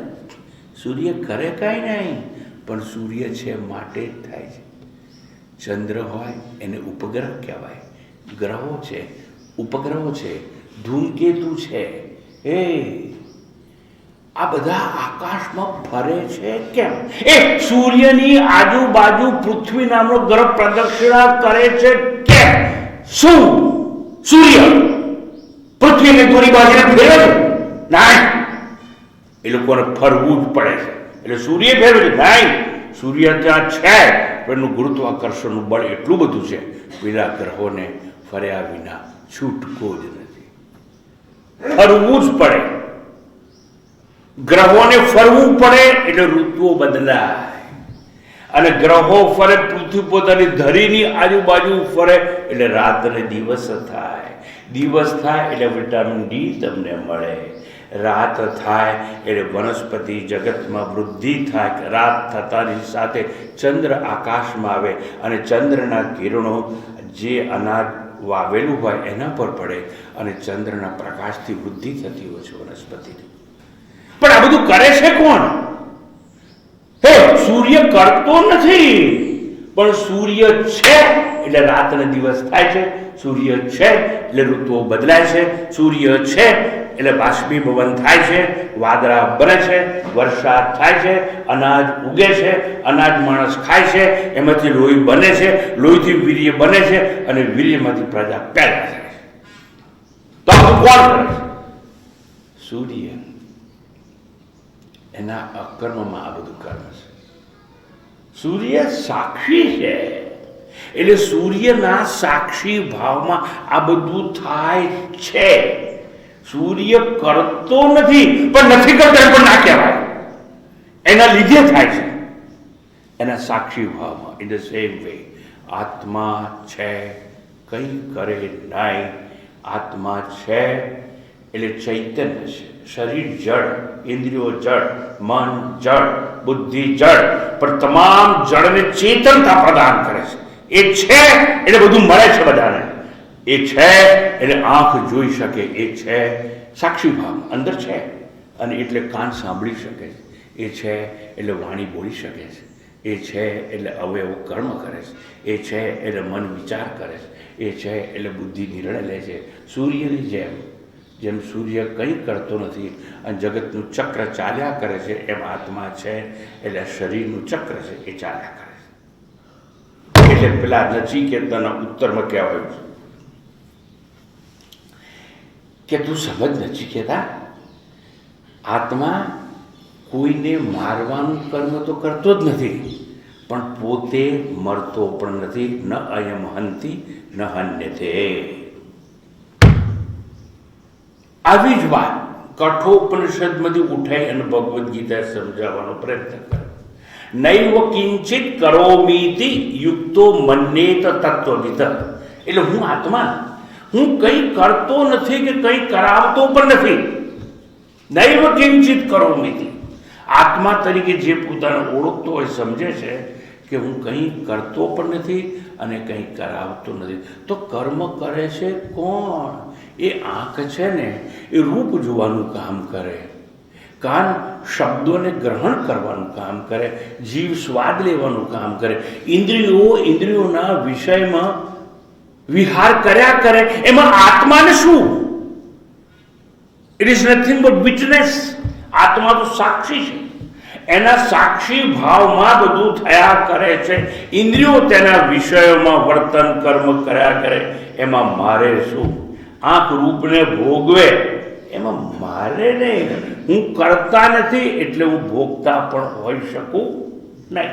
સૂર્ય કરે કાંઈ નહીં, પણ સૂર્ય છે માટે જ થાય છે. ચંદ્ર હોય એને ઉપગ્રહ કહેવાય. ગ્રહો છે, ઉપગ્રહો છે, ધૂમકેતુ છે. એ આ બધા આકાશમાં ફરે છે કેમ? એ સૂર્યની આજુબાજુ પૃથ્વી નામનો ગ્રહ પ્રદક્ષિણા કરે છે કેમ? શું સૂર્ય પૃથ્વીને દોરી બાજુને ફેરવે છે? ના, એ લોકોને ફરવું જ પડે છે. એટલે સૂર્ય ફેરવે છે? નહીં, સૂર્ય ત્યાં છે પણ એનું ગુરુત્વાકર્ષણનું બળ એટલું બધું છે પેલા ગ્રહોને ફર્યા વિના છૂટકો જ નથી. ફરવું જ પડે. ગ્રહોને ફરવું પડે એટલે ઋતુઓ બદલાય. અને ગ્રહો ફરે, પૃથ્વી પોતાની ધરીની આજુબાજુ ફરે એટલે રાત અને દિવસ થાય. દિવસ થાય એટલે વિટામિન ડી તમને મળે. રાત થાય એટલે વનસ્પતિ જગતમાં વૃદ્ધિ થાય. રાત થતાની સાથે ચંદ્ર આકાશમાં આવે અને ચંદ્રના કિરણો જે અનાજ વાવેલું હોય એના પર પડે અને ચંદ્રના પ્રકાશથી વૃદ્ધિ થતી હોય છે વનસ્પતિની. પણ આ બધું કરે છે કોણ? હે, સૂર્ય કરતો નથી, પણ સૂર્ય છે એટલે રાત અને દિવસ થાય છે. સૂર્ય છે એટલે ઋતુઓ બદલાય છે. સૂર્ય છે એટલે બાષ્પીભવન થાય છે, વાદળા બને છે, વરસાદ થાય છે, અનાજ ઉગે છે, અનાજ માણસ ખાય છે, એમાંથી લોહી બને છે, લોહીથી વીર્ય બને છે અને વીર્યમાંથી પ્રજા પેદા થાય છે. તો આ કોણ કરે છે? સૂર્ય. એના અકર્મમાં આ બધું કર્મ છે. સૂર્ય સાક્ષી છે એટલે સૂર્યના સાક્ષી ભાવમાં આ બધું થાય છે. સૂર્ય કરતો નથી, પણ નથી કરતો એ પણ ના કહેવાય, એના લીધે થાય છે એના સાક્ષી ભાવમાં. ઇન ધ સેમ વે આત્મા છે, કંઈ કરે નહીં. આત્મા છે એટલે ચૈતન્ય છે. શરીર જળ, ઇન્દ્રિયો જળ, મન જળ, બુદ્ધિ જળ, પણ તમામ જળને ચેતનતા પ્રદાન કરે છે. એ છે એટલે બધું મળે છે બધાને. એ છે એટલે આંખ જોઈ શકે, એ છે સાક્ષી ભાવ અંદર છે અને એટલે કાન સાંભળી શકે છે. એ છે એટલે વાણી બોલી શકે છે. એ છે એટલે અવયવ કર્મ કરે છે. એ છે એટલે મન વિચાર કરે છે. એ છે એટલે બુદ્ધિ નિર્ણય લે છે. સૂર્યની જેમ સૂર્ય કંઈ કરતો નથી અને જગતનું ચક્ર ચાલ્યા કરે છે, એમ આત્મા છે એટલે શરીરનું ચક્ર છે એ ચાલ્યા કરે છે. એટલે પેલા નચિકેતાના ઉત્તરમાં કહેવાયું છે કે તું સમજ નચિકેતા, આત્મા કોઈને મારવાનું કર્મ તો કરતો જ નથી, પણ પોતે મરતો પણ નથી. ન અયમ હંતિ ન હન્યતે. આવી જ વાત કઠોપનિષદમાંથી ઉઠાઈ અને ભગવદ્ ગીતા સમજાવવાનો પ્રયત્ન કર્યો. નૈવ કિંચિત કરોમીતિ યુક્તો મન્યેત તત્વવિદ. એટલે હું આત્મા, હું કંઈ કરતો નથી કે કંઈ કરાવતો પણ નથી. નૈવ કિંચિત કરોમીતિ. આત્મા તરીકે જે પોતાને ઓળખતો હોય સમજે છે કે હું કંઈ કરતો પણ નથી અને કંઈ કરાવતો નથી. તો કર્મ કરે છે કોણ? એ આંખ છે ને એ રૂપ જોવાનું કામ કરે, કાન શબ્દોને ગ્રહણ કરવાનું કામ કરે, જીવ સ્વાદ લેવાનું કામ કરે, ઇન્દ્રિયોના વિષયમાં વિહાર કર્યા કરે. એમાં આત્માને શું? It is nothing but witness. આત્મા તો સાક્ષી છે. એના સાક્ષી ભાવમાં બધું થયા કરે છે. ઇન્દ્રિયો તેના વિષયોમાં વર્તન કર્મ કર્યા કરે. એમાં મારે શું? આંખ રૂપને ભોગવે, એમાં મારે નહીં. હું કરતા નથી એટલે હું ભોગતા પણ હોઈ શકું નહીં.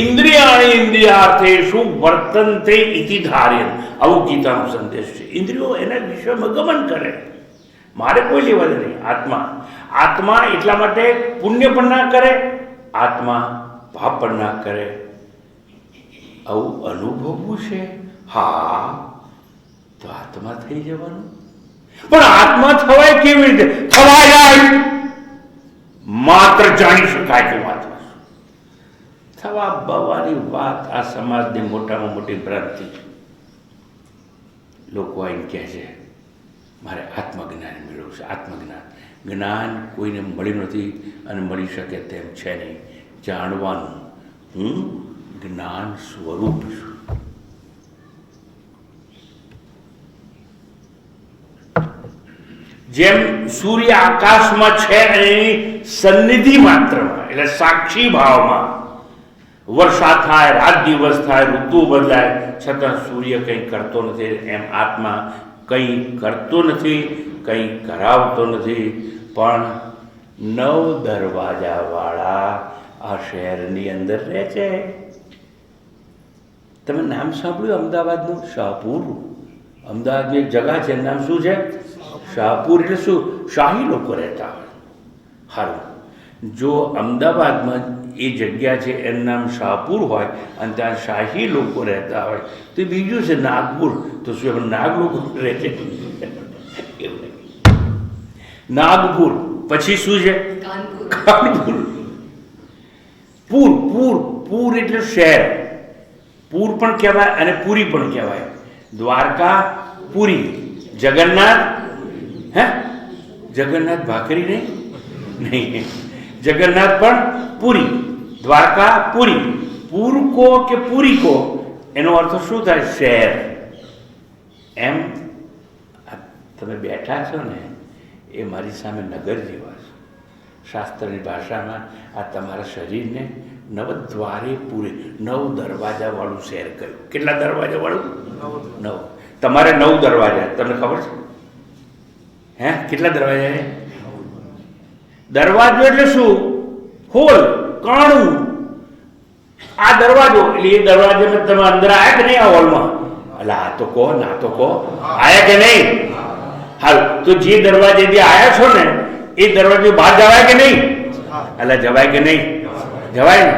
ઇન્દ્રિયાણી ઇન્દ્રિયાર્થેષુ વર્તન્તે ઇતિ ધાર્યન. આવું ગીતાનો સંદેશ છે. ઇન્દ્રિયો એના વિષયમાં ગમન કરે, મારે કોઈ લેવા દે નહીં. આત્મા એટલા માટે પુણ્ય પણ ના કરે, આત્મા પાપ પણ ના કરે. આવું અનુભવવું છે. હા, તો આત્મા થઈ જવાનું. પણ આત્મા થવાય કેવી રીતે? થવાય માત્ર જાણી શકાય કે વાત થવા બવાની વાત આ સમાજની મોટામાં મોટી ભ્રાંતિ છે. લોકો આઈને કહે છે મારે આત્મજ્ઞાન મેળવવું છે. આત્મજ્ઞાન, જ્ઞાન કોઈને મળ્યું નથી અને મળી શકે તેમ છે નહીં. જાણવાનું હું જ્ઞાન સ્વરૂપ છું. જેમ સૂર્ય આકાશમાં છે અને એની સન્નિધિ માત્રમાં એટલે સાક્ષી ભાવમાં વર્ષા થાય, રાત દિવસ થાય, ઋતુ બદલાય, છતાં સૂર્ય કંઈ કરતો નથી. એમ આત્મા કંઈ કરતો નથી, કંઈ કરાવતો નથી, પણ 9 દરવાજાવાળા આ શહેરની અંદર રહે છે. તમે નામ સાંભળ્યું અમદાવાદનું? શાહપુર. અમદાવાદની એક જગા છે, નામ શું છે? શાહપુર. એટલે શું? શાહી લોકો રહેતા હોય. સારું, જો અમદાવાદમાં એ જગ્યા છે એનું નામ શાહપુર હોય અને ત્યાં શાહી લોકો રહેતા હોય તો બીજું છે નાગપુર. તો શું એમાં નાગ લોકો રહે છે? એવું નહીં. નાગપુર. પછી શું છે? કાનપુર. કાનપુર. પૂર પૂર પૂર એટલે શહેર. પૂર પણ કહેવાય અને પુરી પણ કહેવાય. દ્વારકા પુરી. જગન્નાથ હે જગન્નાથ ભાખરી નહીં, જગન્નાથ પણ પુરી, દ્વારકા પુરી. પૂર કો કે પુરી કો એનો અર્થ શું થાય? શહેર. એમ તમે બેઠા છો ને એ મારી સામે નગર જેવા છો. શાસ્ત્રની ભાષામાં આ તમારા શરીરને નવદ્વારે પૂરે, 9 દરવાજાવાળું શહેર કહ્યું. કેટલા દરવાજાવાળું? 9. તમારે 9 દરવાજા. તમને ખબર છે? હે કેટલા દરવાજા? દરવાજો એટલે શું? હોલ, કાણું. આ દરવાજો એટલે એ દરવાજામાં તમે અંદર આયા કે નહીં? આ હોલમાં એટલે આ તો કહો, ના તો કહો, આયા કે નહીં? હાલ, તો જે દરવાજેથી આયા છો ને એ દરવાજે બહાર જવાય કે નહીં? એટલે જવાય કે નહીં? જવાય ને.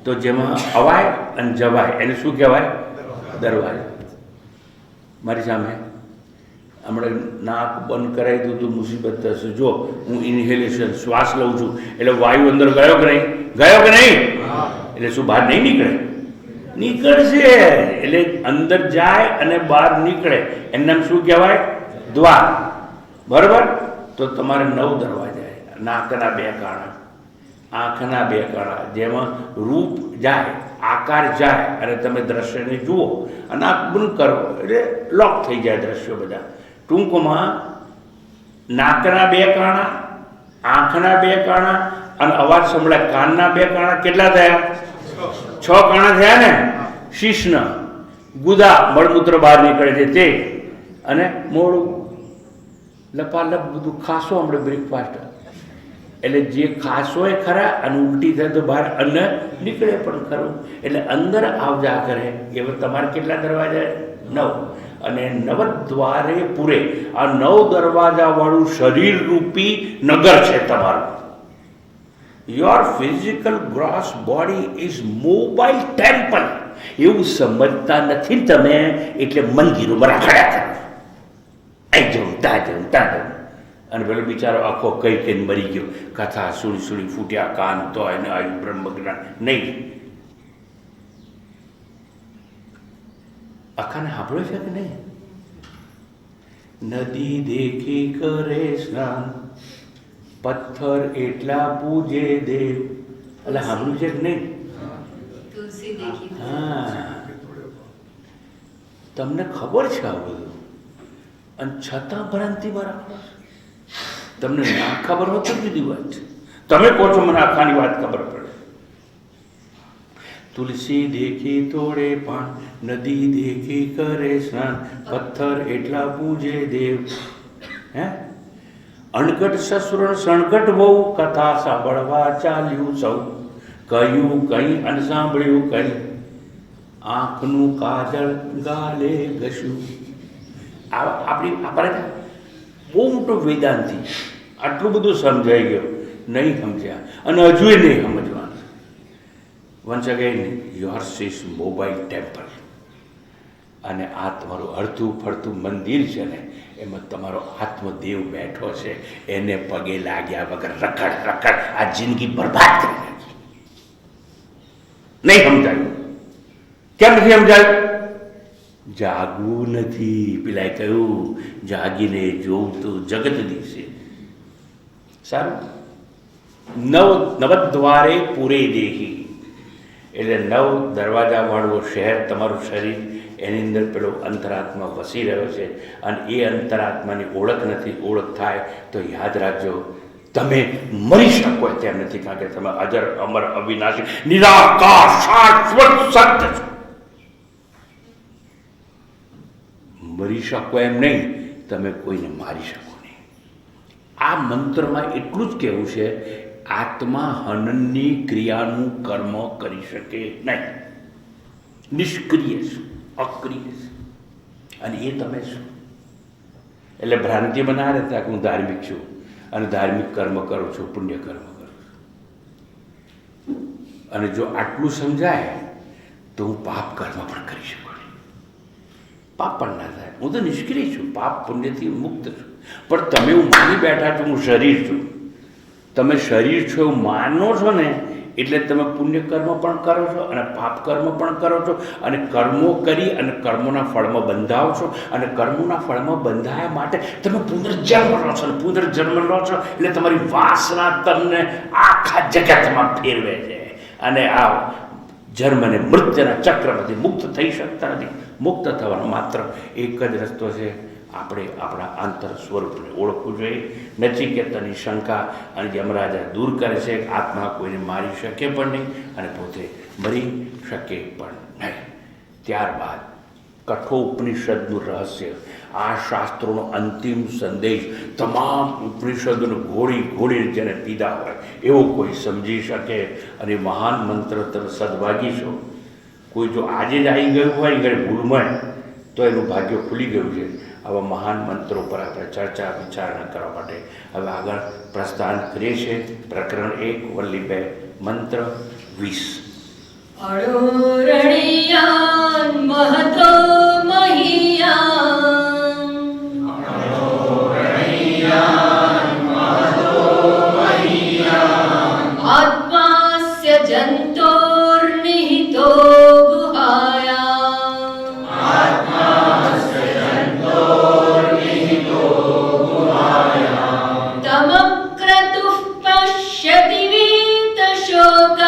તો જેમાં અવાય અને જવાય એને શું કહેવાય? દરવાજો. મારી સામે હમણાં નાક બંધ કરાવી દઉં તો મુસીબત થશે. જો હું ઇન્હેલેશન શ્વાસ લઉં છું એટલે વાયુ અંદર ગયો કે નહીં? ગયો કે નહીં? એટલે શું બહાર નહીં નીકળે? નીકળશે. એટલે અંદર જાય અને બહાર નીકળે એનું નામ શું કહેવાય? દ્વાર. બરાબર. તો તમારે 9 દરવાજા. નાકના 2 કાણા, આંખના 2 કાણા, જેમાં રૂપ જાય, આકાર જાય અને તમે દ્રશ્યને જુઓ અને આંખ બંધ કરો એટલે લોક થઈ જાય દ્રશ્યો બધા. ટૂંકમાં નાકના 2 કાણા, આંખના 2 કાણા અને અવાજ સંભળાય કાનના 2 કાણા. કેટલા થયા? 6 કાણા થયા ને. શીશના ગુદા, મળમૂત્ર બહાર નીકળે છે તે, અને મોડું લપાલપ બધું ખાસો આપણે બ્રેકફાસ્ટ. એટલે જે ખાસો એ ખરા અને ઉલટી થાય તો બહાર અન્ન નીકળે પણ ખરું. એટલે અંદર આવજા કરે. એવા તમારે કેટલા દરવાજા? 9. અને 9 દ્વારે પૂરે. આ 9 દરવાજાવાળું શરીર રૂપી નગર છે તમારું. Your physical gross body is mobile temple. એવું સમજતા નથી તમે, એટલે મંદિરોમાં રાખડ્યા કરો. અહીં જવું, ત્યાં જવું, ત્યાં જવું. અને પેલો બિચારો આખો કઈ કઈને મરી ગયો. કથા સુણી સુણી ફૂટ્યા કાન તો એને આવ્યું બ્રહ્મજ્ઞાન નહીં. આખાને સાંભળો છે કે નહીં? નદી દેખી કરે સ્નાન, પથ્થર એટલા પૂજે દેવ. એટલે સાંભળ્યું છે કે નહીં? તુલસી દેખી. હા, તમને ખબર છે આ બધું અને છતાં ભ્રાંતિમાં રાખો. તમને ના ખબર હોય તો જુદી વાત છે. તમે કહો છો મને આખાની વાત ખબર પડે. તુલસી દેખી તોડે પાન, નદી દેખી કરે સ્નાન, પથ્થર એટલા પૂજે દેવ. હે અણઘટ સસુરણ સણઘટ બહુ, કથા સાંભળવા ચાલ્યું સૌ. કહ્યું કંઈ અને સાંભળ્યું કંઈ, આંખનું કાજળ ગાલે ઘસ્યું. આપણે બહુ મોટો વેદાંતિ, આટલું બધું સમજાઈ ગયો, નહીં સમજ્યા અને હજુય નહીં સમજવાનું. Once again yours is mobile temple. અને આ તમારું હરતું ફરતું મંદિર છે ને, એમાં તમારો આત્મદેવ બેઠો છે. એને પગે લાગ્યા વગર રખડ રખડ આ જિંદગી બરબાદ કરી નાખી. નહીં સમજાયું. કેમ નથી સમજાયું? જાગવું નથી. પેલાએ કહ્યું જાગીને જોવું તો જગત દિવસે. સારું. 9 દ્વારે પૂરે દેહી. એટલે 9 દરવાજાવાળું શહેર તમારું શરીર, એની અંદર પેલો અંતરાત્મા વસી રહ્યો છે. અને એ અંતરાત્માની ઓળખ નથી. ઓળખ થાય તો યાદ રાખજો, તમે મરી શકો તેમ નથી. કારણ કે તમે અજર અમર અવિનાશી નિરાકાર શાશ્વત સત્ય છો. મરી શકો એમ નહીં, તમે કોઈને મારી શકો નહીં. આ મંત્રમાં એટલું જ કહેવું છે, આત્મા હનનની ક્રિયાનું કર્મ કરી શકે નહીં. નિષ્ક્રિય છે, અક્રિય છે. અને એ તમે છો. એટલે ભ્રાંતિ બના રહેતા કે હું ધાર્મિક છું અને ધાર્મિક કર્મ કરું છું, પુણ્ય કર્મ કરું છું. અને જો આટલું સમજાય તો હું પાપ કર્મ પણ કરી શકું. પાપ પણ ના થાય. હું તો નિષ્ક્રિય છું, પાપ પુણ્યથી મુક્ત છું. પણ તમે એવું માની બેઠા છો હું શરીર છું. તમે શરીર છો એવું માનો છો ને એટલે તમે પુણ્ય કર્મ પણ કરો છો અને પાપ કર્મ પણ કરો છો અને કર્મો કરી અને કર્મોના ફળમાં બંધાવો છો અને કર્મોના ફળમાં બંધાયા માટે તમે પુનર્જન્મ લો છો અને પુનર્જન્મ લો છો એટલે તમારી વાસના તમને આખા જગતમાં ફેરવે છે અને આ જન્મ અને મૃત્યુના ચક્રમાંથી મુક્ત થઈ શકતા નથી. મુક્ત થવાનો માત્ર એક જ રસ્તો છે, આપણે આપણા આંતર સ્વરૂપને ઓળખવું જોઈએ. નચિકેતાની શંકા અને યમરાજા દૂર કરે છે કે આત્મા કોઈને મારી શકે પણ નહીં અને પોતે મરી શકે પણ નહીં. ત્યારબાદ કઠોપનિષદનું રહસ્ય, આ શાસ્ત્રોનો અંતિમ સંદેશ તમામ ઉપનિષદોને ઘોડીને જેને પીધા હોય એવો કોઈ સમજી શકે અને મહાન મંત્ર તમે સદભાગી છો. કોઈ જો આજે જ આવી ગયું હોય ઘરે ભૂલમાં તો એનું ભાગ્ય ખુલી ગયું છે. આવા મહાન મંત્રો પર આપણે ચર્ચા વિચારણા કરવા માટે હવે આગળ પ્રસ્થાન કરીએ છીએ. પ્રકરણ 1 વલ્લી 2 મંત્ર 20. અણોરણિયાન મહતો મહિયાન આત્માસ્ય જંતોર્નિહિતો તમક્રતુઃ પશ્યતિ વીતશોકઃ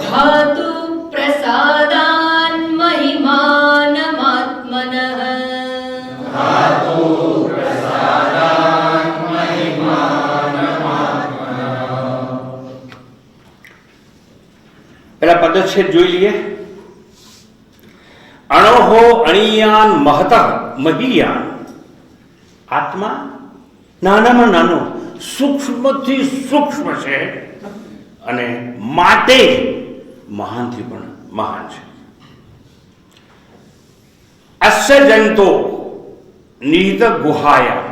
धातु प्रसादान् महिमानमात्मनः પેલા પદચ્છેદ જોઈ લઈએ. અણોહો અણિયાન મહત મહિયાન. આત્મા નાનામાં નાનો સૂક્ષ્મથી સૂક્ષ્મ છે અને માટે મહાનથી પણ મહાન છે. અસ્ય જંતો નિહિત ગુહાયા,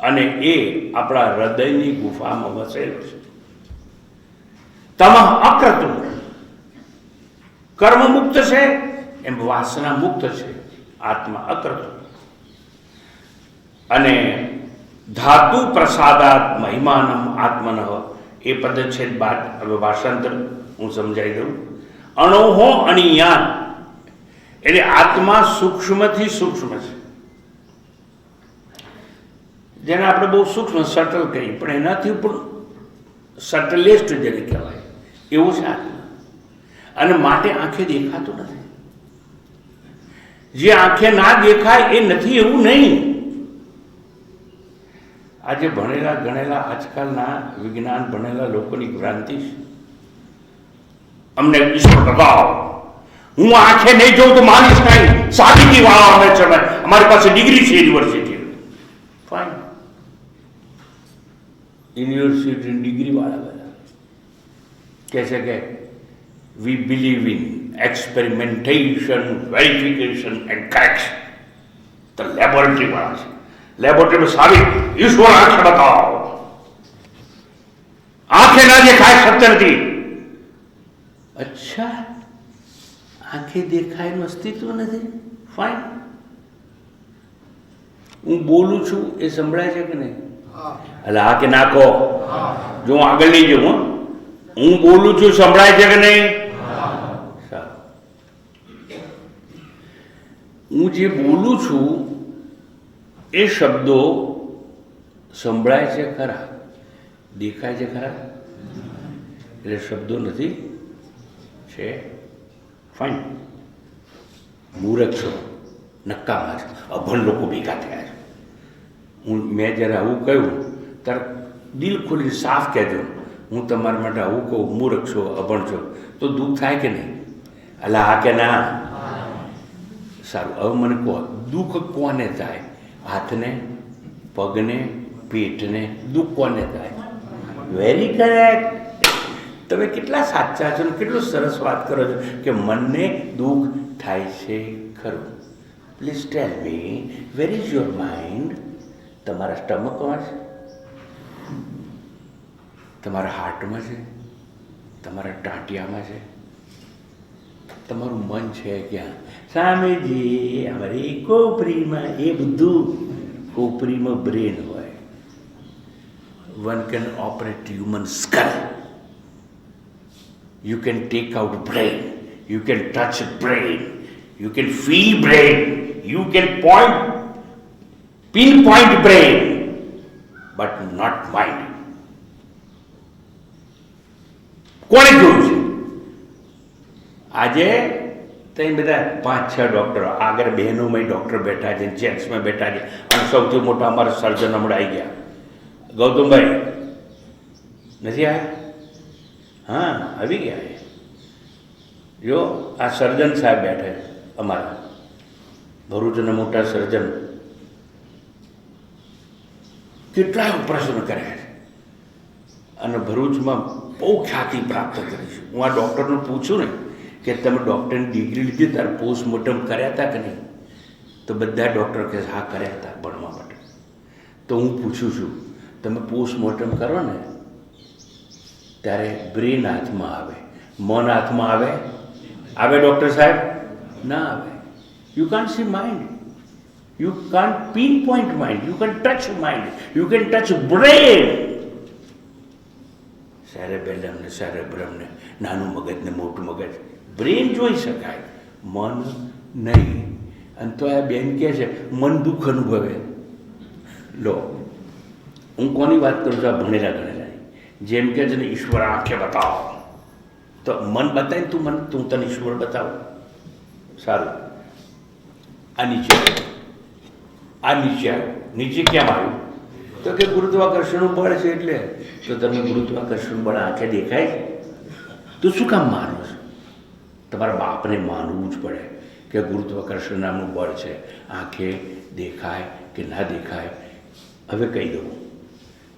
અને એ આપણા હૃદયની ગુફામાં વસેલો છે. તમ અક્રતુ, કર્મ મુક્ત છે એમ વાસના મુક્ત છે આત્મા અક્રતુ. અને ધાતુ પ્રસાદાત મહિમાનમ આત્મન, એ પદચ્છેદ બાદ હવે ભાષાંતર હું સમજાવી દઉં. અણોહો અણિયાન એટલે આત્મા સૂક્ષ્મથી સૂક્ષ્મ છે, જેને આપણે બહુ સૂક્ષ્મ સટલ કહીએ પણ એનાથી પણ સટલેસ્ટ જેને કહેવાય એવું છે આત્મા. અને માટે આંખે દેખાતું નથી. જે આંખે ના દેખાય એ નથી એવું નહીં. આજે ભણેલા ગણેલા આજકાલના વિજ્ઞાન ભણેલા લોકોની ભ્રાંતિ છે. અમને ઈશ્વર બતાવો, હું આંખે નહીં જોઉં તો માનીશ નહીં, સાબિતી વાળા અમે છે, અમારી પાસે ડિગ્રી છે યુનિવર્સિટી. ફાઇન, યુનિવર્સિટી ડિગ્રી વાળા બધા કહે છે કે વી believe in experimentation, verification and correction. તો લેબોરેટરી વાળા છે, લેબોરેટરીમાં સાબિત, ઈશ્વર આંખે બતાવો. આંખે ના દેખાય સત્ય નથી. અચ્છા, આંખે દેખાયનું અસ્તિત્વ નથી. ફાઇન, હું બોલું છું એ સંભળાય છે કે નહીં? એટલે હા કે ના કહો. જો હું આગળ નહીં જઉં, હું બોલું છું સંભળાય છે કે નહીં? સારું, હું જે બોલું છું એ શબ્દો સંભળાય છે ખરા, દેખાય છે ખરા? એટલે શબ્દો નથી છે. ફાઇન, મૂર્ખ છો, નક્કામાં છે, અભણ લોકો ભેગા થયા છે. મેં જ્યારે આવું કહ્યું ત્યારે દિલ ખોલી સાફ કહેજો, હું તમારા માટે આવું કહું, મૂર્ખ છો, અભણ છો, તો દુઃખ થાય કે નહીં? અલા હા કે ના? સારું, હવે મને કહો, દુઃખ કોને થાય? હાથને, પગને, પેટને દુઃખ કોને થાય? Very correct. તમે કેટલા સાચા છો ને કેટલું સરસ વાત કરો છો કે મનને દુઃખ થાય છે ખરું. Please tell me, where is your mind? તમારા સ્ટમકમાં છે, તમારા હાર્ટમાં છે, તમારા ટાંટિયામાં છે? તમારું મન છે ક્યાં? સામેજી અમારી કોપરીમાં. એ બધું કોપરીમાં બ્રેન હોય. One can operate human skull. You can take out brain, you can touch brain, you can feel brain, you can pinpoint brain, but not mind. કોણે જોયું છે? આજે ત્યાં બધા 5-6 ડૉક્ટરો, આગળ બહેનોમાં ડૉક્ટર બેઠા છે, જેન્ટ્સમાં બેઠા છે, અને સૌથી મોટા અમારા સર્જન હમણાં આવી ગયા. ગૌતમભાઈ નથી આવ્યા? હા, આવી ગયા. જો આ સર્જન સાહેબ બેઠે અમારા ભરૂચના મોટા સર્જન, કેટલાય ઓપરેશન કર્યા છે અને ભરૂચમાં બહુ ખ્યાતિ પ્રાપ્ત કરી છે. હું આ ડૉક્ટરને પૂછું ને કે તમે ડૉક્ટરની ડિગ્રી લીધી ત્યારે પોસ્ટમોર્ટમ કર્યા હતા કે નહીં? તો બધા ડૉક્ટર કહે હા કર્યા હતા ભણવા માટે. તો હું પૂછું છું, તમે પોસ્ટમોર્ટમ કરો ને ત્યારે બ્રેન હાથમાં આવે, મન હાથમાં આવે? આવે ડૉક્ટર સાહેબ? ના આવે. You can't see mind, you can't pinpoint mind, you can touch mind, you can touch brain. Cerebellum ને સેરેબ્રમ ને નાનું મગજ ને મોટું મગજ, બ્રેન જોઈ શકાય, મન નહીં. અને તો આ બેન કહે છે મન દુઃખ અનુભવે. લો, હું કોની વાત કરું છું? આ ભણેલા ગણેલા. જેમ કે છે ને ઈશ્વર આંખે બતાવો, તો મન બતાવીને તું મને તું તને ઈશ્વર બતાવો. સારું, આ નીચે આવ્યું. નીચે કેમ આવ્યું? તો કે ગુરુત્વાકર્ષણનું બળ છે. એટલે તો તમે ગુરુત્વાકર્ષણ બળ આંખે દેખાય છે તો શું કામ માનો છો? તમારા બાપને માનવું જ પડે કે ગુરુત્વાકર્ષણ નામનું બળ છે. આંખે દેખાય કે ના દેખાય, હવે કહી દઉં.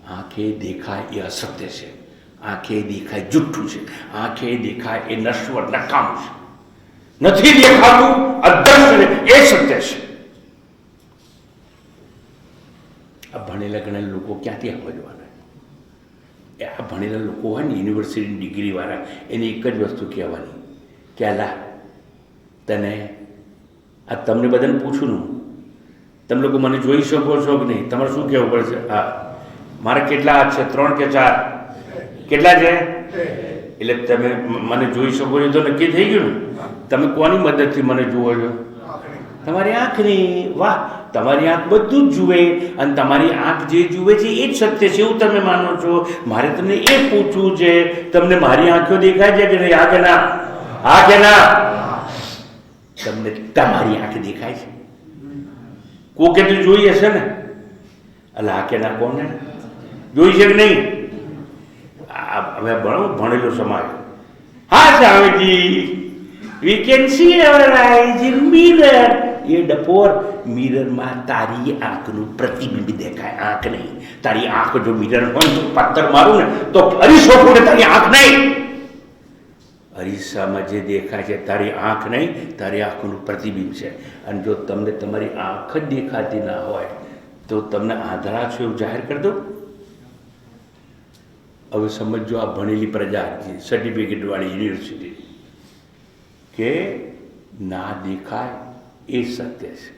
આંખે દેખાય એ અસત્ય છે, આંખે દેખાય જુઠ્ઠું છે, આંખે દેખાય એ નશ્વર નકામું છે. નથી દેખાતું અદૃશ્ય એ સત્ય છે. આ ભણેલા ગણેલા લોકો ક્યાંથી સમજવાના? આ ભણેલા લોકો હોય ને યુનિવર્સિટીની ડિગ્રીવાળા, એની એક જ વસ્તુ કહેવાની કે અલા તને આ તમને બધાને પૂછું ને, તમે લોકો મને જોઈ શકો છો કે નહીં? તમારે શું કહેવું પડશે? હા, મારે કેટલા હાથ છે? 3 કે 4? કેટલા છે? એટલે તમે મને જોઈ શકો છો તો નક્કી થઈ ગયું ને. તમે કોની મદદથી મને જુઓ છો? તમારી આંખની. વાહ, તમારી આંખ બધું જ જુએ અને તમારી આંખ જે જુએ છે એ જ સત્ય છે એવું તમે માનો છો. મારે તમને એ પૂછવું છે, તમને મારી આંખો દેખાય છે કે નહીં? હા કે ના? હા કે ના? તમને તમારી આંખ દેખાય છે? કોકે તો જોઈ હશે ને? એટલે હા કે ના? કોને જોઈ છે કે નહીં? હવે ભણેલો સમાજ. હા Swamiji, we can see our eyes in mirror. એ ડફોર, મિરરમાં તારી આંખનું પ્રતિબિંબ દેખાય, આંખ નહીં. તારી આંખ જો મિરર હોય તો પથ્થર મારું ને તો અરીસો ફોડે, તારી આંખ નહીં. અરીસામાં જે દેખાય છે તારી આંખ નહીં, તારી આંખનું પ્રતિબિંબ છે. અને જો તમને તમારી આંખ જ દેખાતી ના હોય તો તમને આંધળા છો એવું જાહેર કરી દો. હવે સમજો આ ભણેલી પ્રજા, સર્ટિફિકેટવાળી યુનિવર્સિટી, કે ના દેખાય એ સત્ય છે.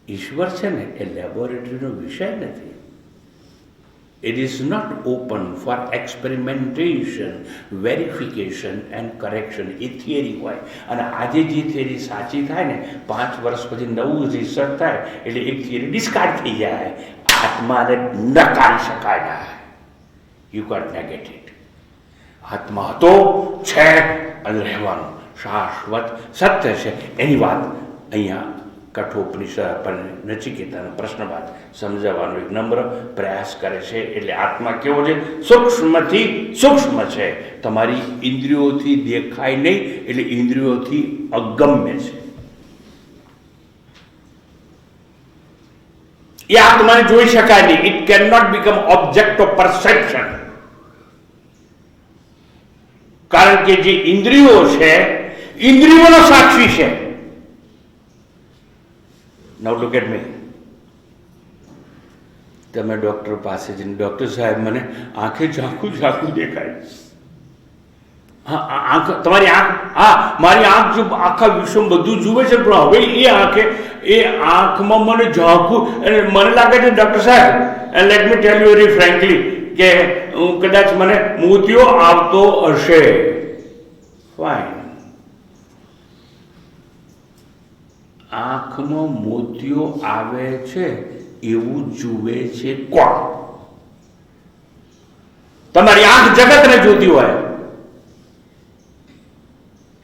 ઈશ્વર છે ને એ લેબોરેટરીનો વિષય નથી. It is not open for experimentation, verification and correction. A theory હોય અને આજે જે થિયરી સાચી થાય ને 5 વર્ષ પછી નવું રિસર્ચ થાય એટલે એક થિયરી ડિસ્કાર્ડ થઈ જાય. આત્માને નકારી શકાય ના. You can't negate it. આત્મા હતો, છે અને રહેવાનું શાશ્વત સત્ય છે. એની વાત અહીંયા કઠોપનિષદ પર નચિકેતાનો પ્રશ્નવાદ સમજાવવાનો એક નમ્ર પ્રયાસ કરે છે. એટલે આત્મા કેવો છે? સૂક્ષ્મથી સૂક્ષ્મ છે. તમારી ઇન્દ્રિયોથી દેખાય નહીં એટલે ઇન્દ્રિયોથી અગમ્ય છે. એ આત્માને જોઈ શકાય નહીં. It can not become object of perception. કારણ કે જે ઇન્દ્રિયો છે ઇન્દ્રિયોનો સાક્ષી છે. Now look at me. તમે ડૉક્ટર પાસે જઈને, ડૉક્ટર સાહેબ મને આંખે ઝાંખું ઝાંખું દેખાય. હા આંખ તમારી આંખ, હા મારી આંખ જો આખા વિશ્વ બધું જુએ છે, પણ હવે એ આંખે એ આંખમાં મને ઝાંખું, અને મને લાગે છે ડૉક્ટર સાહેબ, let me tell you very frankly, કે હું કદાચ મને મોતિયો આવતો હશે. ફાઇન. આંખમાં મોતિયો આવે છે એવું જુએ છે કોણ? તમારી આંખ જગતને જોતી હોય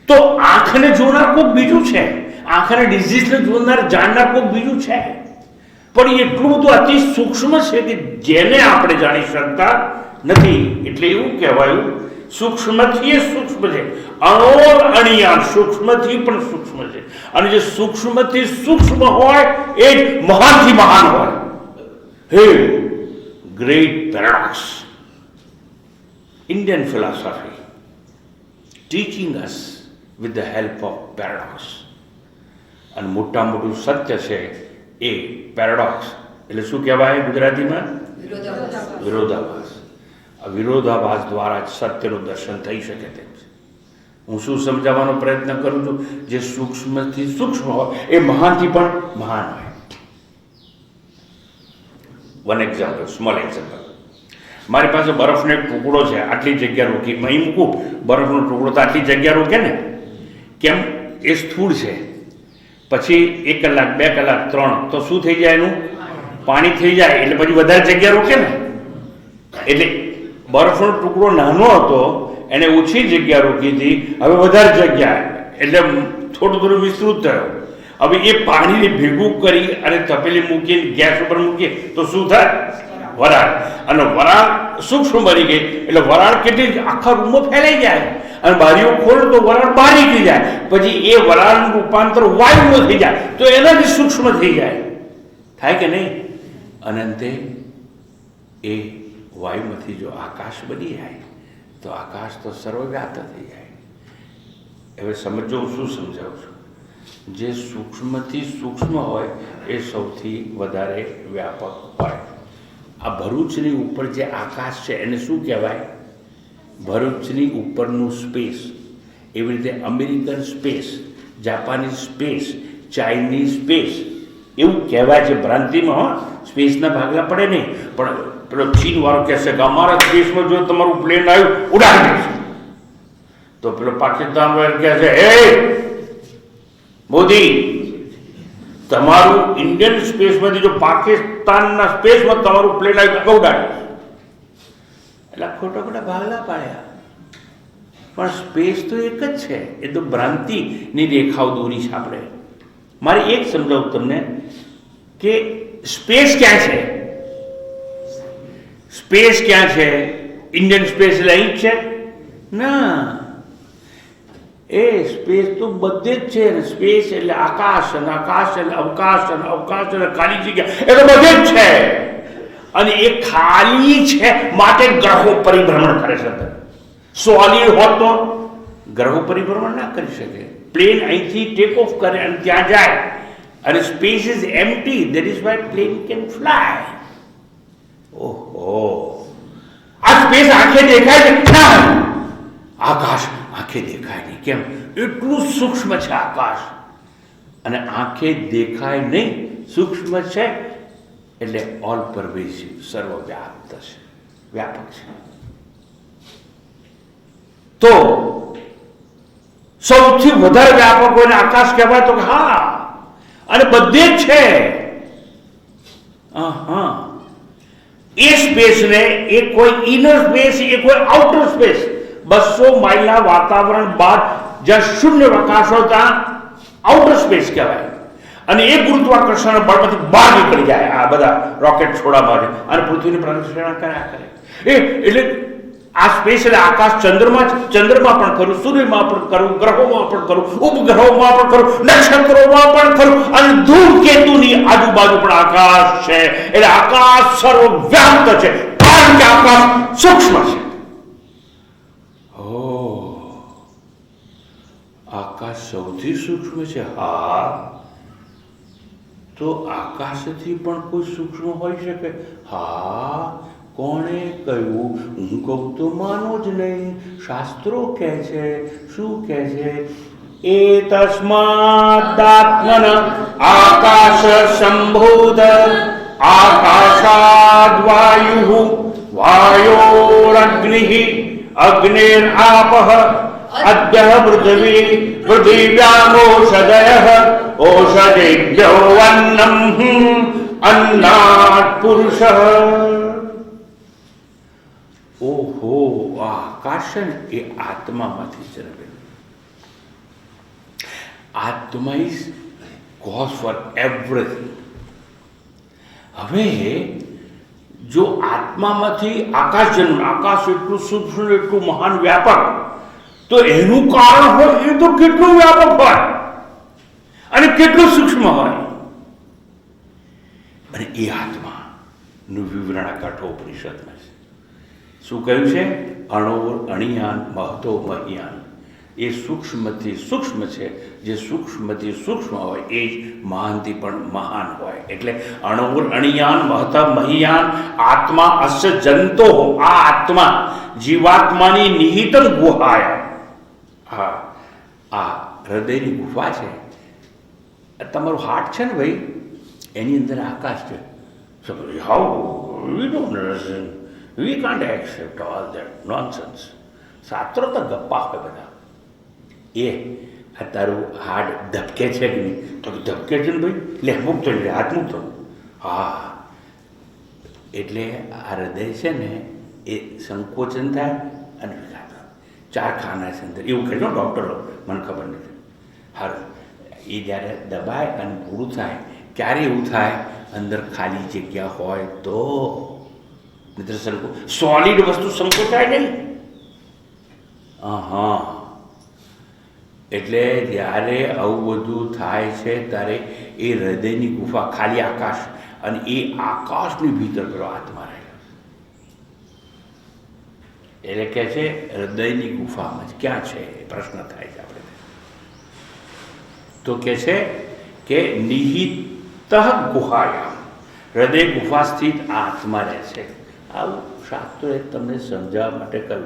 તો આંખને જોનાર કોઈ બીજું છે, આંખને ડિઝીઝને જોનાર જાણનાર કોઈ બીજું છે, પણ એટલું બધું અતિ સૂક્ષ્મ છે કે જેને આપણે જાણી શકતા નથી. એટલે એવું કહેવાયું સૂક્ષ્મથી એ સૂક્ષ્મ છે, અણોર અણિયાળ સૂક્ષ્મથી પણ સૂક્ષ્મ છે, અને જે સૂક્ષ્મથી સૂક્ષ્મ હોય એ જ મહાનથી મહાન હોય. હે great paradox. Indian philosophy teaching us with the help of paradox. અને મોટા મોટું સત્ય છે એ પેરાડોક્સ એટલે શું કહેવાય ગુજરાતીમાં? વિરોધાભાસ. આ વિરોધાભાસ દ્વારા જ સત્યનું દર્શન થઈ શકે તેમ છે. હું શું સમજાવવાનો પ્રયત્ન કરું છું? જે સૂક્ષ્મથી સૂક્ષ્મ હોય એ મહાનથી પણ મહાન હોય. One example, small example. મારી પાસે બરફનો એક ટુકડો છે, આટલી જગ્યા રોકી અહીં મૂકું, બરફનો ટુકડો તો આટલી જગ્યા રોકે ને? કેમ? એ સ્થૂળ છે. પછી 1 કલાક 2 કલાક 3 તો શું થઈ જાય? એનું પાણી થઈ જાય, એટલે પછી વધારે જગ્યા રોકે ને. એટલે બરફનો ટુકડો નાનો હતો, એને ઓછી જગ્યા રોકી હતી, હવે વધારે જગ્યા, એટલે થોડું થોડું વિસ્તૃત થયો. હવે એ પાણીને ભેગું કરી અને તપેલી મૂકીને ગેસ ઉપર મૂકીએ તો શું થાય? વરાળ. અને વરાળ સૂક્ષ્મ બની ગઈ એટલે વરાળ કેટલી આખા રૂમમાં ફેલાઈ જાય, અને બારીઓ ખોલો તો વરાળ બહાર નીકળી જાય, પછી એ વરાળનું રૂપાંતર વાયુમાં થઈ જાય તો એનાથી સૂક્ષ્મ થઈ જાય. થાય કે નહીં? અનંતે એ વાયુમાંથી જો આકાશ બની જાય તો આકાશ તો સર્વવ્યાપ્ત થઈ જાય. હવે સમજો હું શું સમજાવું છું. જે સૂક્ષ્મથી સૂક્ષ્મ હોય એ સૌથી વધારે વ્યાપક હોય. આ ભરૂચની ઉપર જે આકાશ છે એને શું કહેવાય? ભરૂચની ઉપરનું સ્પેસ. એવી રીતે American space, Japanese space, Chinese space એવું કહેવાય છે ભ્રાંતિમાં. સ્પેસના ભાગલા પડે નહીં, પણ પેલો ચીન વાળો કહેશે કે અમારા સ્પેસમાં જો તમારું પ્લેન આવ્યું ઉડાડી દેશે, તો પેલો પાકિસ્તાન વાળો કહે છે હે મોદી, તમારું ઇન્ડિયન સ્પેસમાંથી જો પાકિસ્તાનના સ્પેસમાં તમારું પ્લેન આવ્યું તો ઉડાડ્યું. એટલે ખોટા ખોટા ભાગલા પાડ્યા. પણ સ્પેસ તો એક જ છે, એ તો ભ્રાંતિની રેખાઓ દોરી છે આપણે. મારે એક સમજાવું તમને કે સ્પેસ ક્યાં છે? સ્પેસ ક્યાં છે? ઇન્ડિયન સ્પેસ એટલે અહીં જ છે ના. એ સ્પેસ તો બધે જ છે ને. સ્પેસ એટલે આકાશ, અને આકાશ એટલે અવકાશ, અને અવકાશ એટલે ખાલી જગ્યા, એ તો બધે જ છે. અને એ ખાલી છે માટે ગ્રહો પરિભ્રમણ કરે છે. સોલિડ હોત તો ગ્રહો પરિભ્રમણ ના કરી શકે. પ્લેન અહીંથી ટેક ઓફ કરે અને ત્યાં જાય, અને space is empty, that is why plane can fly. ઓહો, આ સ્પેસ આંખે દેખાય છે ના, આકાશ આંખે દેખાય નહીં. કેમ? એટલું સૂક્ષ્મ છે આકાશ. અને આંખે દેખાય નહીં, સૂક્ષ્મ છે એટલે ઓલ પરવેસિવ, સર્વવ્યાપ્ત છે, વ્યાપક છે. તો સૌથી વધારે વ્યાપક હોય આકાશ કહેવાય તો હા, અને બધે જ છે. હા, એ સ્પેસને એ કોઈ ઇનર સ્પેસ, એ કોઈ આઉટર સ્પેસ, 200 માઇલના વાતાવરણ બાદ જ્યાં શૂન્ય અવકાશ હોય ત્યાં આઉટર સ્પેસ કહેવાય. અને એ ગુરુત્વાકર્ષણ બળમાંથી બહાર નીકળી જાય. આ બધા રોકેટ છોડામાં છે અને પૃથ્વીની પ્રદક્ષિણા કર્યા કરે. એટલે આ સ્પેસ એટલે આકાશ. ચંદ્રમાં પણ ખરું, સૂર્યમાં પણ ખરું, ગ્રહોમાં પણ ખરું, ઉપગ્રહોમાં પણ ખરું, નક્ષત્રોમાં પણ ખરું, અને ધૂમકેતુની આજુબાજુ પણ આકાશ છે. એટલે આકાશ સર્વવ્યાપ્ત છે, કારણ કે આકાશ સૂક્ષ્મ છે. આકાશ સૌથી સૂક્ષ્મ છે. હા, તો આકાશથી પણ કોઈ સૂક્ષ્મ હોઈ શકે? હા, કોણે કહ્યું? હું કહું તો માનો જ નહીં. શાસ્ત્રો કહે છે. શું કહે છે? એતસ્માદાત્મન આકાશ સંભૂત આકાશાદ વાયુ વાયોરગ્નિ અગ્નિરાપઃ અદ્ય પૃથ્વી પૃથિવ્યામોષધયઃ ઓષધિભ્યો અન્નમ અન્નાत् પુરુષઃ. ઓહો, આ આકાશ છે ને એ આત્મામાંથી જન્મેલું. આત્મા ઇઝ કોઝ ફોર એવરીથિંગ. હવે જો આત્મામાંથી આકાશ જન્મ, આકાશ એટલું સૂક્ષ્મ એટલું મહાન વ્યાપક, તો એનું કારણ હોય એ તો કેટલું વ્યાપક હોય અને કેટલું સૂક્ષ્મ હોય. અને એ આત્માનું વિવરણ આ કઠોપનિષદમાં છે. શું કહ્યું છે? અણોર અણિયાન મહતો મહિયાન. એ સૂક્ષ્મથી સૂક્ષ્મ છે. જે સૂક્ષ્મથી સૂક્ષ્મ હોય એ જ મહાનથી પણ મહાન હોય. એટલે અણોર અણિયાન મહત મહિયાન આત્મા અસ્ય જંતો. આ આત્મા જીવાત્માની નિહિતમ ગુહાય. હા, આ હૃદયની ગુફા છે. તમારું હાર્ટ છે ને ભાઈ, એની અંદર આકાશ છે. How we don't understand, we can't accept all that nonsense. શાસ્ત્રો તો ગપ્પા હોય બધા. એ આ તારું હાર્ટ ધબકે છે કે નહીં? તો ધબકે છે ને ભાઈ, લે મૂકતો એટલે હાથ મૂકતો. હા, એટલે આ હૃદય છે ને એ સંકોચન થાય અને વિકાસ થાય. 4 ખાના છે અંદર, એવું કહે છે ડૉક્ટરો, મને ખબર નથી. હારું, એ જ્યારે દબાય અને પૂરું થાય, ક્યારે એવું થાય? અંદર ખાલી જગ્યા હોય તો. મિત્ર સોલિડ વસ્તુ સંકોચાય નહીં. હા, એટલે જ્યારે આવું બધું થાય છે ત્યારે એ હૃદયની ગુફા, ખાલી આકાશ, અને એ આકાશની ભીતર પેલો આત્મા રહેલો. એટલે કે છે હૃદયની ગુફામાં ક્યાં છે પ્રશ્ન થાય છે આપણે. તો કે છે કે નિહિત ગુહાયામ, હૃદય ગુફા સ્થિત આત્મા રહે છે. આવું શાસ્ત્રોએ તમને સમજાવવા માટે કહ્યું.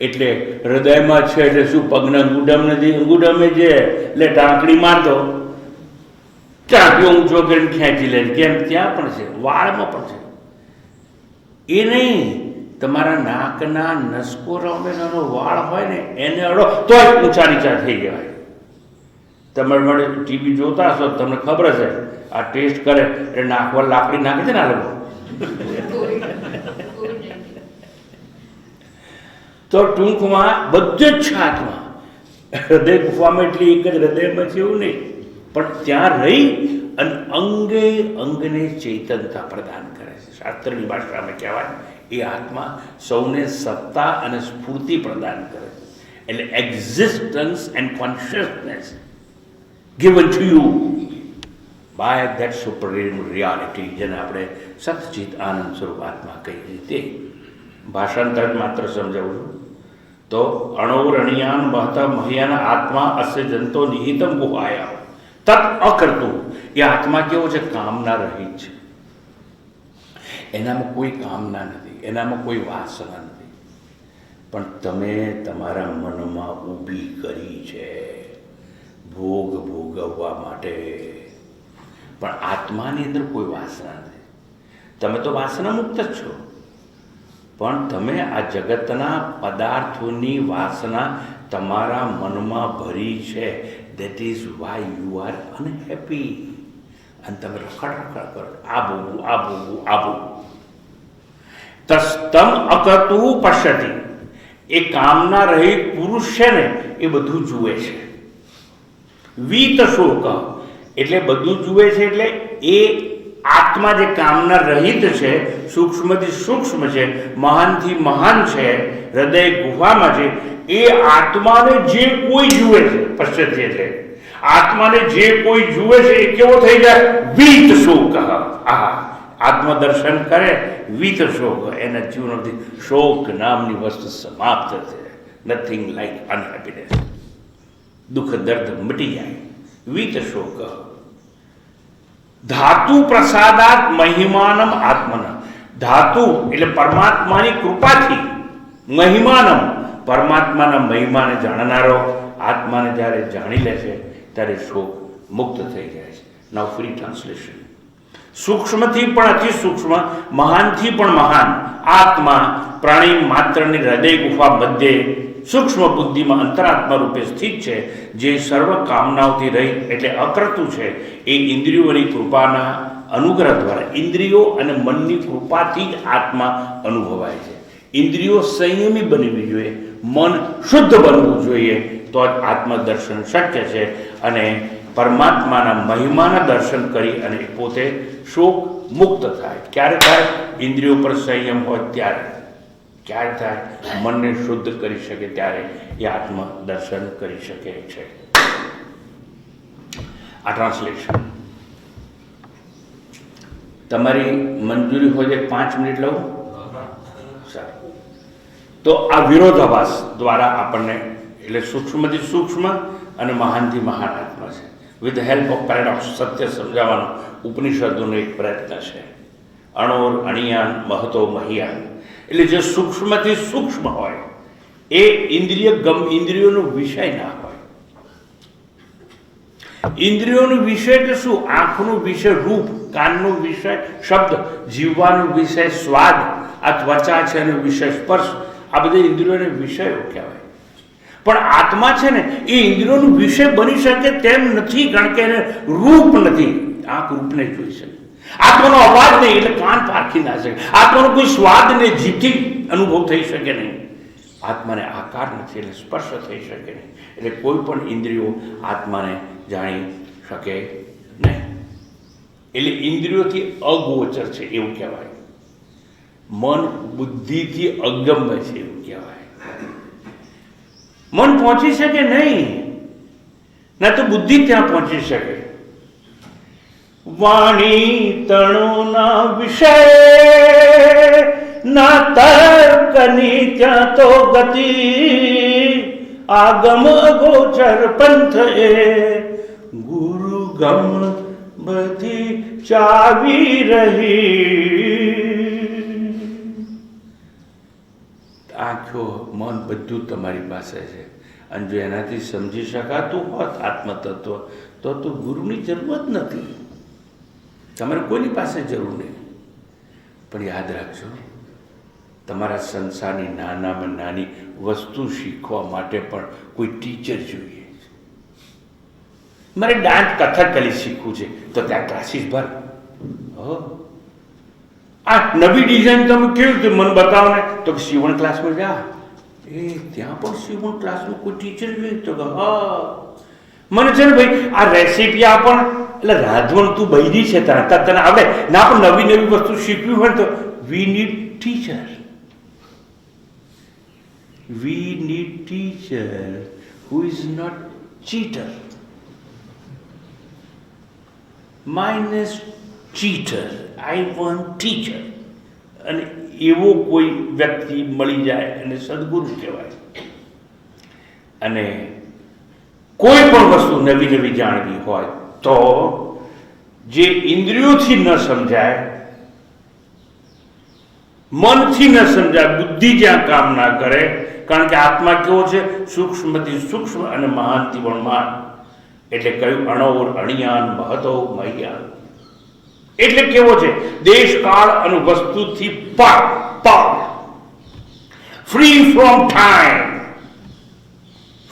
એટલે હૃદયમાં છે એટલે શું? પગના અંગૂઠામ નથી, અંગૂઠામે છે એટલે ટાંકડી મારતો, ટાંકી ઊંચો કરીને ખેંચી લે. કેમ? ત્યાં પણ છે, વાળમાં પણ છે. એ નહીં, તમારા નાકના નસકોરાનો વાળ હોય ને એને અડો તો ઊંચા નીચા થઈ જવાય. તમારે માટે ટીવી જોતા હશો, તમને ખબર હશે, આ ટેસ્ટ કરે એટલે નાખવા લાકડી નાખે છે ને આ લોકો. તો ટૂંકમાં બધે જ છે આત્મા. હૃદય ગુફામાં એટલી એક જ હૃદયમાં છે એવું નહીં, પણ ત્યાં રહી અને અંગે અંગને ચેતનતા પ્રદાન કરે છે. શાસ્ત્રની ભાષામાં કહેવાય એ આત્મા સૌને સત્તા અને સ્ફૂર્તિ પ્રદાન કરે છે. એટલે existence and consciousness given to you by that supreme reality, જેને આપણે સતચિત આનંદ સ્વરૂપ આત્મા કહીએ તે. ભાષાંતર માત્ર સમજાવું છું. તો અણોર અણિયાન મહતા મહિયાન આત્મા અસ્ય જંતો નિહિતમ ગુહાયા તત અકર્તું. એ આત્મા કેવો છે? કામના રહિત છે. એનામાં કોઈ કામના નથી, એનામાં કોઈ વાસના નથી. પણ તમે તમારા મનમાં ઊભી કરી છે ભોગ ભોગવવા માટે. પણ આત્માની અંદર કોઈ વાસના નથી. તમે તો વાસના મુક્ત જ છો, પણ તમે આ જગતના પદાર્થોની વાસના તમારા મનમાં ભરી છે. That is why you are unhappy. અને તમે રખડ કરો, આ ભોગવું, આ ભોગવું, આ ભોગવું. તમ અકર્તું પશ્યતિ. એ કામના રહિત પુરુષ છે ને એ બધું જુએ છે. વીત શોક એટલે બધું જુએ છે. એટલે એ આત્મા જે કામના રહિત છે, સૂક્ષ્મથી સૂક્ષ્મ છે, મહાનથી મહાન છે, હૃદય ગુફામાં છે. એ આત્માને જે કોઈ જુએ છે, પશ્ચિત એટલે આત્માને જે કોઈ જુએ છે એ કેવો થઈ જાય? વીત શોક. આહા, આત્મદર્શન કરે વીત શોક. એના જીવનથી શોક નામની વસ્તુ સમાપ્ત છે. Nothing like unhappiness. દુઃખ દર્દ મટી જાય. વીત શોક. ધાતુ પ્રસાદાત મહિમાનમ આત્મન. ધાતુ એટલે પરમાત્માની કૃપાથી, મહિમાનમ પરમાત્માના મહિમાને જાણનારો આત્માને જ્યારે જાણી લે છે ત્યારે શોક મુક્ત થઈ જાય છે. નાઉ ફ્રી ટ્રાન્સલેશન. સૂક્ષ્મથી પણ અતિ સૂક્ષ્મ, મહાનથી પણ મહાન આત્મા પ્રાણી માત્રની હૃદય ગુફા મધ્યે સૂક્ષ્મ બુદ્ધિમાં અંતરાત્મા રૂપે સ્થિત છે, જે સર્વ કામનાઓથી રહિત એટલે અકર્તું છે. એ ઇન્દ્રિયોની કૃપાના અનુગ્રહ દ્વારા, ઇન્દ્રિયો અને મનની કૃપાથી જ આત્મા અનુભવાય છે. ઇન્દ્રિયો સંયમી બનવી જોઈએ, મન શુદ્ધ બનવું જોઈએ, તો જ આત્મદર્શન શક્ય છે. અને પરમાત્માના મહિમાના દર્શન કરી અને પોતે શોક મુક્ત થાય. ક્યારે થાય? ઇન્દ્રિયો પર સંયમ હોય ત્યારે. ક્યારે થાય? મનને શુદ્ધ કરી શકે ત્યારે એ આત્મદર્શન કરી શકે છે. આ ટ્રાન્સલેશન. તમારી મંજૂરી હોય તો 5 મિનિટ લઉં? સારું. તો આ વિરોધાભાસ દ્વારા આપણને, એટલે સૂક્ષ્મથી સૂક્ષ્મ અને મહાનથી મહાન આત્મા છે. વિથ ધ હેલ્પ ઓફ પેરેડોક્સ સત્ય સમજાવવાનો ઉપનિષદોનો એક પ્રયત્ન છે. અણોર અણિયાન મહતો મહિયાન. એટલે જે સૂક્ષ્મથી સૂક્ષ્મ હોય એ ઇન્દ્રિયોનો વિષય ના હોય. ઇન્દ્રિયોનો વિષય એટલે શું? આંખનો વિષય રૂપ, કાનનો વિષય શબ્દ, જીવવાનો વિષય સ્વાદ, આ ત્વચા છે એનો વિષય સ્પર્શ. આ બધા ઇન્દ્રિયોના વિષયો કહેવાય. પણ આત્મા છે ને એ ઇન્દ્રિયોનો વિષય બની શકે તેમ નથી, કારણ કે એને રૂપ નથી. આંખ રૂપને જોઈ શકે. આત્માનો અવાજ નહીં એટલે કાન પારખી ના શકે. આત્માનો કોઈ સ્વાદ ને જીભથી અનુભવ થઈ શકે નહીં. આત્માને આકાર નથી એટલે સ્પર્શ થઈ શકે નહીં. એટલે કોઈ પણ ઇન્દ્રિયો આત્માને જાણી શકે નહીં. એટલે ઇન્દ્રિયોથી અગોચર છે એવું કહેવાય. મન બુદ્ધિથી અગમ્ય છે એવું કહેવાય. મન પહોંચી શકે નહીં, ના તો બુદ્ધિ ત્યાં પહોંચી શકે. વાણી તણોના વિષય ના તર્કની ત્યાં તો ગતિ, આગમ અગોચર પંથ એ ગુરુ ગમ બધી ચાવી રહી. આંખો મન બધું તમારી પાસે છે, અને જો એનાથી સમજી શકાતું હોત આત્મતત્વ તો ગુરુની જરૂર જ નથી. તમારે કોઈની પાસે જરૂર નહીં. પણ યાદ રાખજો, તમારા સંસારની નાનામાં નાની વસ્તુ શીખવા માટે પણ કોઈ ટીચર જોઈએ. મારે ડાન્સ કથકલી શીખવું છે તો ત્યાં ક્લાસીસ ભર. આ નવી ડિઝાઇન તમે કેવી રીતે મને બતાવો ને, તો સીવણ ક્લાસમાં જા. એ ત્યાં પણ સીવણ ક્લાસમાં કોઈ ટીચર જોઈએ તો હા મને છે ને ભાઈ આ રેસીપી આપો ને, એટલે રાંધવાનું તું બૈરી છે તને આવડે ના, પણ નવી નવી વસ્તુ શીખવી હોય તો we need teacher. We need teacher who is not cheater. Mine is cheater, I want teacher. અને એવો કોઈ વ્યક્તિ મળી જાય અને સદગુરુ કહેવાય. અને કોઈ પણ વસ્તુ નવી નવી જાણવી હોય તો જે ઇન્દ્રિયોથી ન સમજાય, મનથી ન સમજાય, બુદ્ધિ જ્યાં કામ ના કરે, કારણ કે આત્મા કેવો છે? સૂક્ષ્મથી સૂક્ષ્મ અને મહાનથી પણ મહાન. એટલે કયું? અણોર અણિયાન મહતો મહિયાન. એટલે કેવો છે? દેશ કાળ અને વસ્તુથી પર, free from time,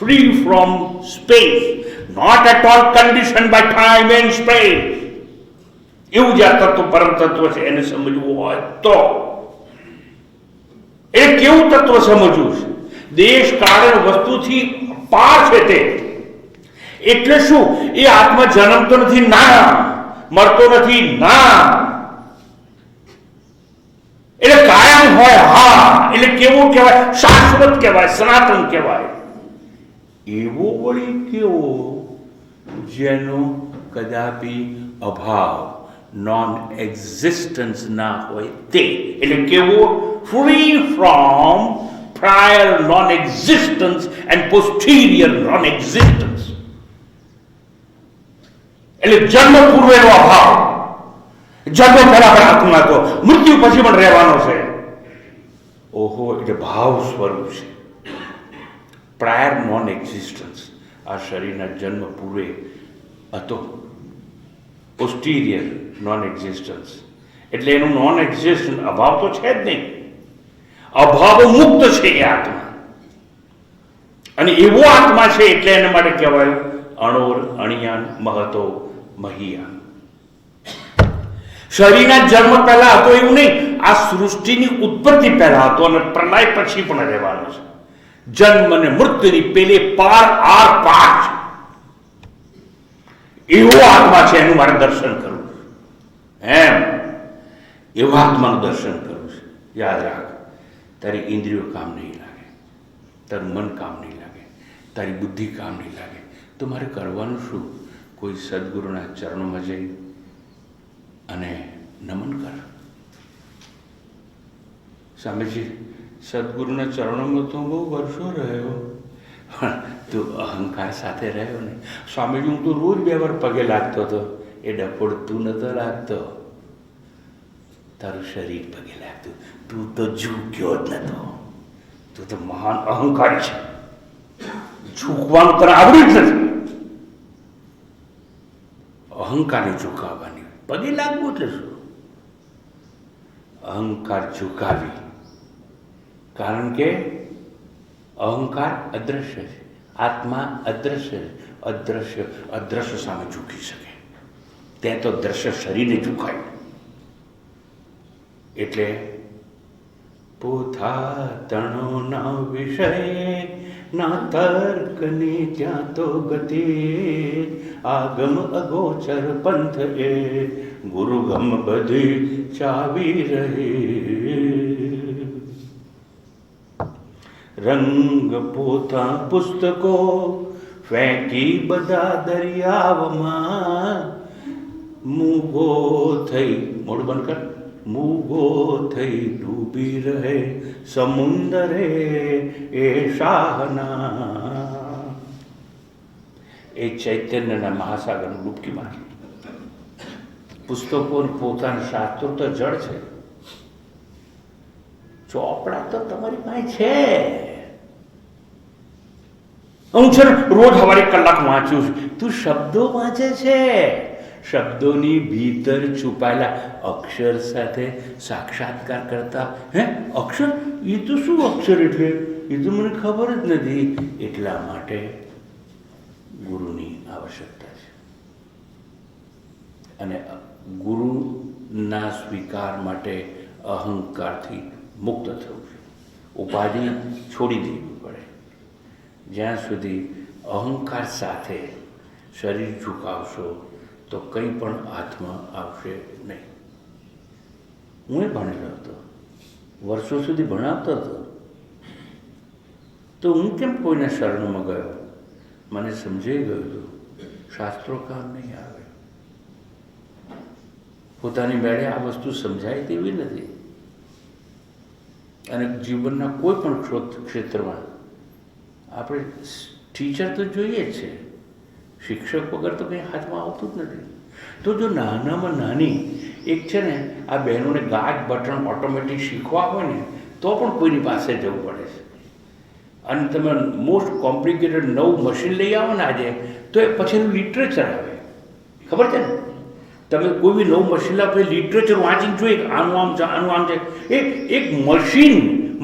free from space, not at all conditioned by time and space. એવું જ આ તત્વ પરમ તત્વ છે, એને સમજવું હોય તો. એ કેવું તત્વ સમજવું છે? દેશ કાળ વસ્તુથી પાર છે તે. એટલે શું? એ આત્મા જન્મતો નથી ના, મરતો નથી ના, એટલે કાયમ હોય હા. એટલે કેવું કહેવાય? શાશ્વત કહેવાય, સનાતન કહેવાય. એવો વળી કેવો? જેનો કદાપી અભાવ, નોન એક્ઝિસ્ટન્સ ના હોય તે. એટલે કેવો? Free from prior non-existence and posterior non-existence. એટલે જન્મ પૂર્વેનો અભાવ, જન્મ પહેલા પણ આત્મા હતો, મૃત્યુ પછી પણ રહેવાનો છે. ઓહો, એટલે ભાવ સ્વરૂપ છે. Prior non existence. આ શરીરના જન્મ પૂર્વે હતો. પોસ્ટિરિયર નોન એક્ઝિસ્ટન્સ એટલે એનું નોન એક્ઝિસ્ટન્સ, અભાવ તો છે જ નહીં. અભાવ મુક્ત છે એ આત્મા. અને એવો આત્મા છે એટલે એના માટે કહેવાયું અણોર, અણિયાન, મહતો, મહિયાન. શરીરના જન્મ પહેલા હતો એવું નહીં, આ સૃષ્ટિની ઉત્પત્તિ પહેલા હતો અને પ્રલય પછી પણ રહેવાનો છે. જન્મ અને મૃત્યુની પેલે પાર આર પાર છે. એવો આત્મા છે, એનું મારે દર્શન કરવું એમ. એવા આત્માનું દર્શન કરવું છે. યાદ રાખ, તારી ઇન્દ્રિયો કામ નહીં લાગે, તારું મન કામ નહીં લાગે, તારી બુદ્ધિ કામ નહીં લાગે, તો મારે કરવાનું શું? કોઈ સદગુરુના ચરણોમાં જઈ અને નમન કર. સ્વામીજી, સદગુરુના ચરણોમાં તો બહુ વર્ષો રહ્યો, તું અહંકાર સાથે રહ્યો ને. સ્વામીજી, હું તો રોજ 2 વાર પગે લાગતો હતો. એ ડફોડ તું નતો લાગતો, તારું શરીર પગે લાગતું. તું તો ઝૂક્યો જ નતો. તું તો મહાન અહંકારી છે. ઝૂકવાનું તને આવડ્યું જ નથી. અહંકારને ઝુકાવવાની, પગે લાગવું એટલે શું? અહંકાર ઝુકાવી, કારણ કે અહંકાર અદ્રશ્ય છે, આત્મા અદ્રશ્ય છે. અદ્રશ્ય સામે ઝૂકી શકે. ત્યાં તો દ્રશ્ય શરીરને ઝુકાય. એટલે પોથા તણો ના વિષય ના તર્કની ત્યાં તો ગતિ, આગમ અગોચર પંથ એ ગુરુગમ બધી ચાવી રહે. રંગ પોતા પુસ્તકો ફેંકી બધા દરિયાવમાં, મૂગો થઈ, મોઢું બંધ કર, મૂગો થઈ ડૂબી રહે સમુંદરે એ શાહના. એ ચૈતન્યના મહાસાગરનું ડૂબકી મારી. પુસ્તકો પોતાના શાસ્ત્રો તો જળ છે, ચોપડા તો તમારી પાસે છે. હું છે રોજ સવારે 1 કલાક વાંચું છું. તું શબ્દો વાંચે છે, શબ્દોની ભીતર છુપાયેલા અક્ષર સાથે સાક્ષાત્કાર કરતા. હે, અક્ષર? એ તો શું અક્ષર? એટલે એ તો મને ખબર જ નથી. એટલા માટે ગુરુની આવશ્યકતા છે. અને ગુરુના સ્વીકાર માટે અહંકારથી મુક્ત થવું છે. ઉપાધિ છોડી દેવી પડે. જ્યાં સુધી અહંકાર સાથે શરીર ઝુકાવશો તો કંઈ પણ હાથમાં આવશે નહીં. હું એ ભણેલો હતો, વર્ષો સુધી ભણાવતો હતો, તો હું કેમ કોઈના શરણોમાં ગયો? મને સમજાઈ ગયું હતું શાસ્ત્રો કામ નહીં આવે. પોતાની મેળે આ વસ્તુ સમજાય તેવી નથી. અને જીવનના કોઈ પણ ક્ષેત્રમાં આપણે ટીચર તો જોઈએ જ છે. શિક્ષક વગર તો કંઈ હાથમાં આવતું જ નથી. તો જો નાનામાં નાની એક છે ને, આ બહેનોને ગાજ બટન ઓટોમેટિક શીખવા હોય ને તો પણ કોઈની પાસે જવું પડે છે. અને તમે મોસ્ટ કોમ્પ્લિકેટેડ નવું મશીન લઈ આવો ને આજે, તો એ પછીનું લિટરેચર આવે. ખબર છે ને? તમે કોઈ બી નવું મશીન લાવો પછી લિટરેચર વાંચીને જોઈએ આનું આમ છે, આનું આમ છે. એક મશીન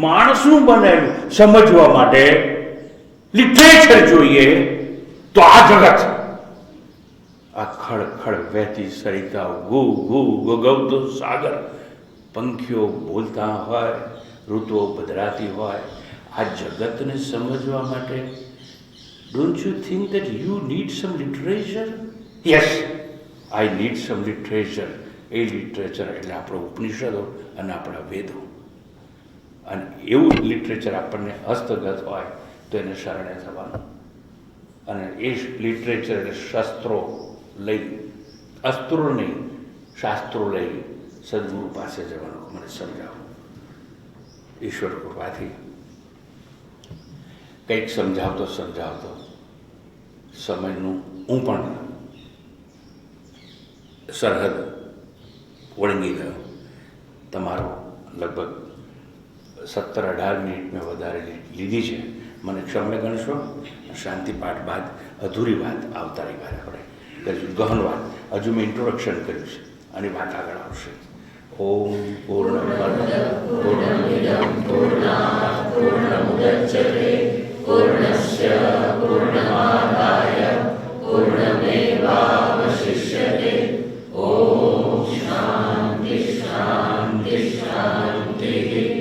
માણસનું બનાવેલું સમજવા માટે લિટરેચર જોઈએ. તો આ જગત, આ ખડ વહેતી સરિતાઓ, ગગવતો સાગર, પંખીઓ બોલતા હોય, ઋતુઓ બદલાતી હોય, આ જગતને સમજવા માટે don't you think that you need some literature? Yes, I need some literature. A literature એટલે આપણો ઉપનિષદો અને આપણા વેદો. અને એવું લિટરેચર આપણને હસ્તગત હોય તો એને શરણે થવાનું. અને એ લિટરેચર એટલે શસ્ત્રો લઈ, અસ્ત્રો નહીં, શાસ્ત્રો લઈ સદગુરુ પાસે જવાનું. મને સમજાવો. ઈશ્વર કૃપાથી કંઈક સમજાવતો સમયનું હું પણ સરહદ વળગી ગયો. તમારો લગભગ 17-18 મિનિટ મેં વધારે લીધી છે, મને ક્ષમ્ય ગણશો. શાંતિ પાઠ બાદ અધૂરી વાત આવતા રવિવારે આપણે કરીશું, ગહન વાત. હજુ મેં ઇન્ટ્રોડક્શન કર્યું છે અને વાત આગળ આવશે. ઓમ પૂર્ણમદ પૂર્ણમિદં પૂર્ણાત પૂર્ણમુદચ્યતે પૂર્ણસ્ય પૂર્ણમાદાય પૂર્ણમેવાવશિષ્યતે. ઓમ શાંતિ શાંતિ શાંતિ.